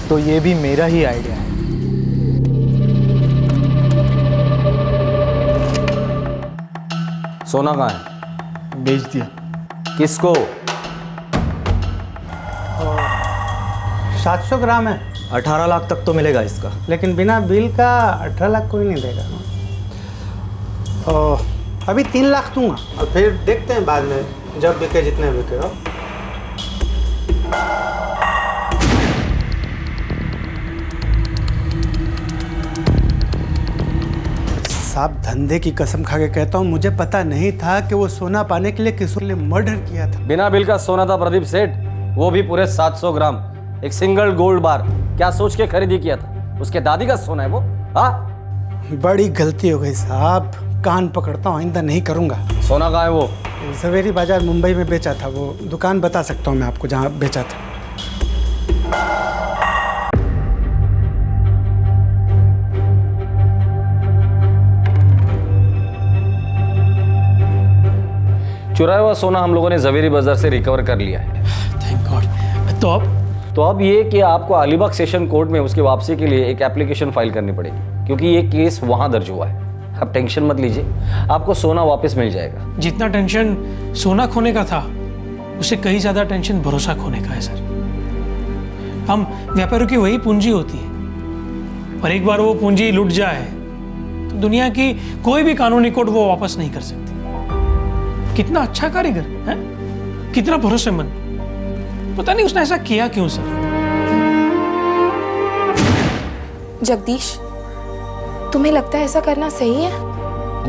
Speaker 22: तो ये भी मेरा ही आइडिया है।
Speaker 19: सोना कहाँ है?
Speaker 7: बेच दिया।
Speaker 19: किसको?
Speaker 15: 700 ग्राम है।
Speaker 22: 18 लाख तक तो मिलेगा इसका।
Speaker 15: लेकिन बिना बिल का 18 लाख कोई नहीं देगा। अभी 3 लाख दूंगा और फिर देखते हैं बाद में, जब बिके जितने बिके हो। साहब, धंधे की कसम खा के कहता हूँ, मुझे पता नहीं था कि वो सोना पाने के लिए किशोर ने मर्डर किया था।
Speaker 19: बिना बिल का सोना था प्रदीप सेठ, वो भी पूरे 700 ग्राम, एक सिंगल गोल्ड बार। क्या सोच के खरीदी किया था? उसके दादी का सोना है वो। हाँ,
Speaker 15: बड़ी गलती हो गई साहब, कान पकड़ता हूँ, आइंदा नहीं करूँगा।
Speaker 19: सोना कहाँ है वो?
Speaker 15: सवेरी बाजार मुंबई में बेचा था। वो दुकान बता सकता हूँ मैं आपको जहाँ बेचा था।
Speaker 19: चुराया हुआ सोना हम लोगों ने जवेरी बाजार से रिकवर कर लिया है।
Speaker 5: Thank God. तो अब
Speaker 19: ये कि आपको अलीबाग सेशन कोर्ट में उसकी वापसी के लिए एक एप्लीकेशन फाइल करनी पड़ेगी, क्योंकि ये केस वहां दर्ज हुआ है। आप टेंशन मत लीजिए, आपको सोना वापस मिल जाएगा।
Speaker 5: जितना टेंशन सोना खोने का था, उससे कहीं ज्यादा टेंशन भरोसा खोने का है सर। हम व्यापारियों की वही पूंजी होती है, और एक बार वो पूंजी लुट जाए तो दुनिया की कोई भी कानूनी कोर्ट वो वापस नहीं कर सकती। कितना अच्छा कारीगर है, कितना भरोसेमंद। पता नहीं उसने ऐसा किया क्यों सर।
Speaker 24: जगदीश, तुम्हें लगता है ऐसा करना सही है?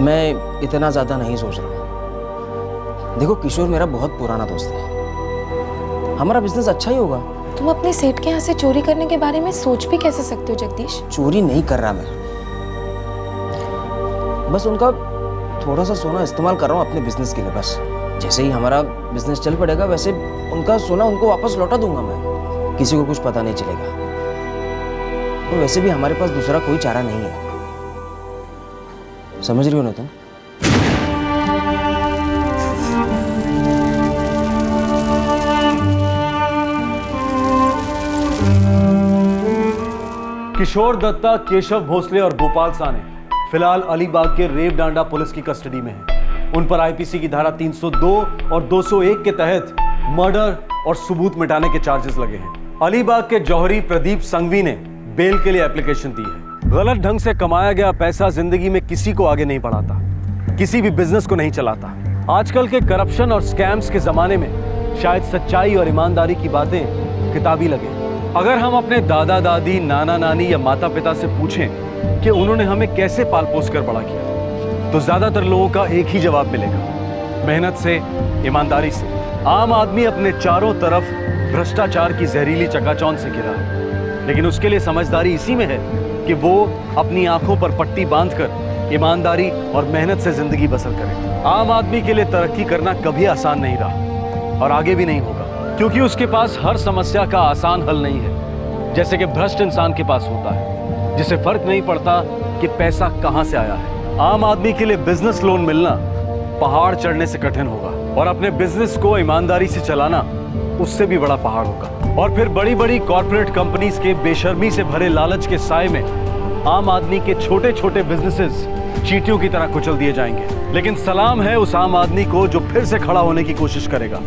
Speaker 20: मैं इतना ज्यादा नहीं सोच रहा। देखो, किशोर मेरा बहुत पुराना दोस्त है, हमारा बिजनेस अच्छा ही होगा।
Speaker 24: तुम अपने सेठ के यहाँ से चोरी करने के बारे में सोच भी कैसे सकते हो जगदीश?
Speaker 20: चोरी नहीं कर रहा मैं, बस उनका थोड़ा सा सोना इस्तेमाल कर रहा हूँ अपने बिजनेस के लिए। बस जैसे ही हमारा बिजनेस चल पड़ेगा, वैसे उनका सोना उनको वापस लौटा दूंगा मैं। किसी को कुछ पता नहीं चलेगा। तो वैसे भी हमारे पास दूसरा कोई चारा नहीं है। समझ रही हो ना तुम?
Speaker 1: किशोर दत्ता, केशव भोसले और गोपाल साने फिलहाल अलीबाग के रेव डांडा पुलिस की कस्टडी में हैं। उन पर आईपीसी की धारा 302 और 201 के तहत मर्डर और सबूत मिटाने के चार्जेस लगे हैं। अलीबाग के जौहरी प्रदीप संघवी ने बेल के लिए एप्लीकेशन दी है। गलत ढंग से कमाया गया पैसा जिंदगी में किसी को आगे नहीं बढ़ाता, किसी भी बिजनेस को नहीं चलाता। आजकल के करप्शन और स्कैम्स के जमाने में शायद सच्चाई और ईमानदारी की बातें किताबी लगे। अगर हम अपने दादा दादी, नाना नानी या माता पिता से पूछें कि उन्होंने हमें कैसे पाल पोस कर बड़ा किया, तो ज्यादातर लोगों का एक ही जवाब मिलेगा, मेहनत से, ईमानदारी से। आम आदमी अपने चारों तरफ भ्रष्टाचार की जहरीली चकाचौंध से घिरा है। लेकिन उसके लिए समझदारी इसी में है कि वो अपनी आंखों पर पट्टी बांधकर ईमानदारी और मेहनत से जिंदगी बसर करे। आम आदमी के लिए तरक्की करना कभी आसान नहीं रहा और आगे भी नहीं होगा, क्योंकि उसके पास हर समस्या का आसान हल नहीं है, जैसे कि भ्रष्ट इंसान के पास होता है, जिसे फर्क नहीं पड़ता कि पैसा कहां से आया है। आम आदमी के लिए बिजनेस लोन मिलना पहाड़ चढ़ने से कठिन होगा, और अपने बिजनेस को ईमानदारी से चलाना उससे भी बड़ा पहाड़ होगा। और फिर बड़ी बड़ी कॉर्पोरेट कंपनीज के बेशर्मी से भरे लालच के साए में आम आदमी के छोटे छोटे बिजनेसेस चींटियों की तरह कुचल दिए जाएंगे। लेकिन सलाम है उस आम आदमी को जो फिर से खड़ा होने की कोशिश करेगा,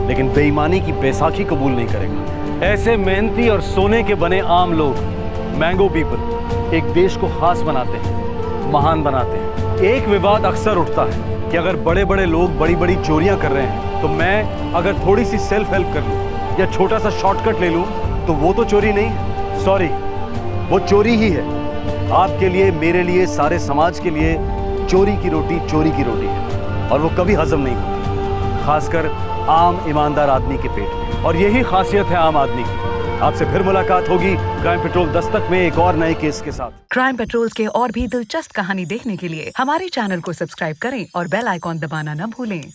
Speaker 1: लेकिन बेईमानी की बैसाखी कबूल नहीं करेगा। ऐसे मेहनती और सोने के बने आम लोग, मैंगो पीपल, एक देश को खास बनाते हैं, महान बनाते हैं। एक विवाद अक्सर उठता है कि अगर बड़े बड़े लोग बड़ी बड़ी चोरियां कर रहे हैं, तो मैं अगर थोड़ी सी सेल्फ हेल्प कर लूं या छोटा सा शॉर्टकट ले लूं तो वो तो चोरी नहीं है। सॉरी, वो चोरी ही है। आपके लिए, मेरे लिए, सारे समाज के लिए चोरी की रोटी है, और वो कभी हजम नहीं होती, खासकर आम ईमानदार आदमी के पेट में। और यही खासियत है आम आदमी की। आपसे फिर मुलाकात होगी क्राइम पेट्रोल दस्तक में एक और नए केस के साथ।
Speaker 2: क्राइम पेट्रोल के और भी दिलचस्प कहानी देखने के लिए हमारे चैनल को सब्सक्राइब करें और बेल आइकॉन दबाना न भूलें।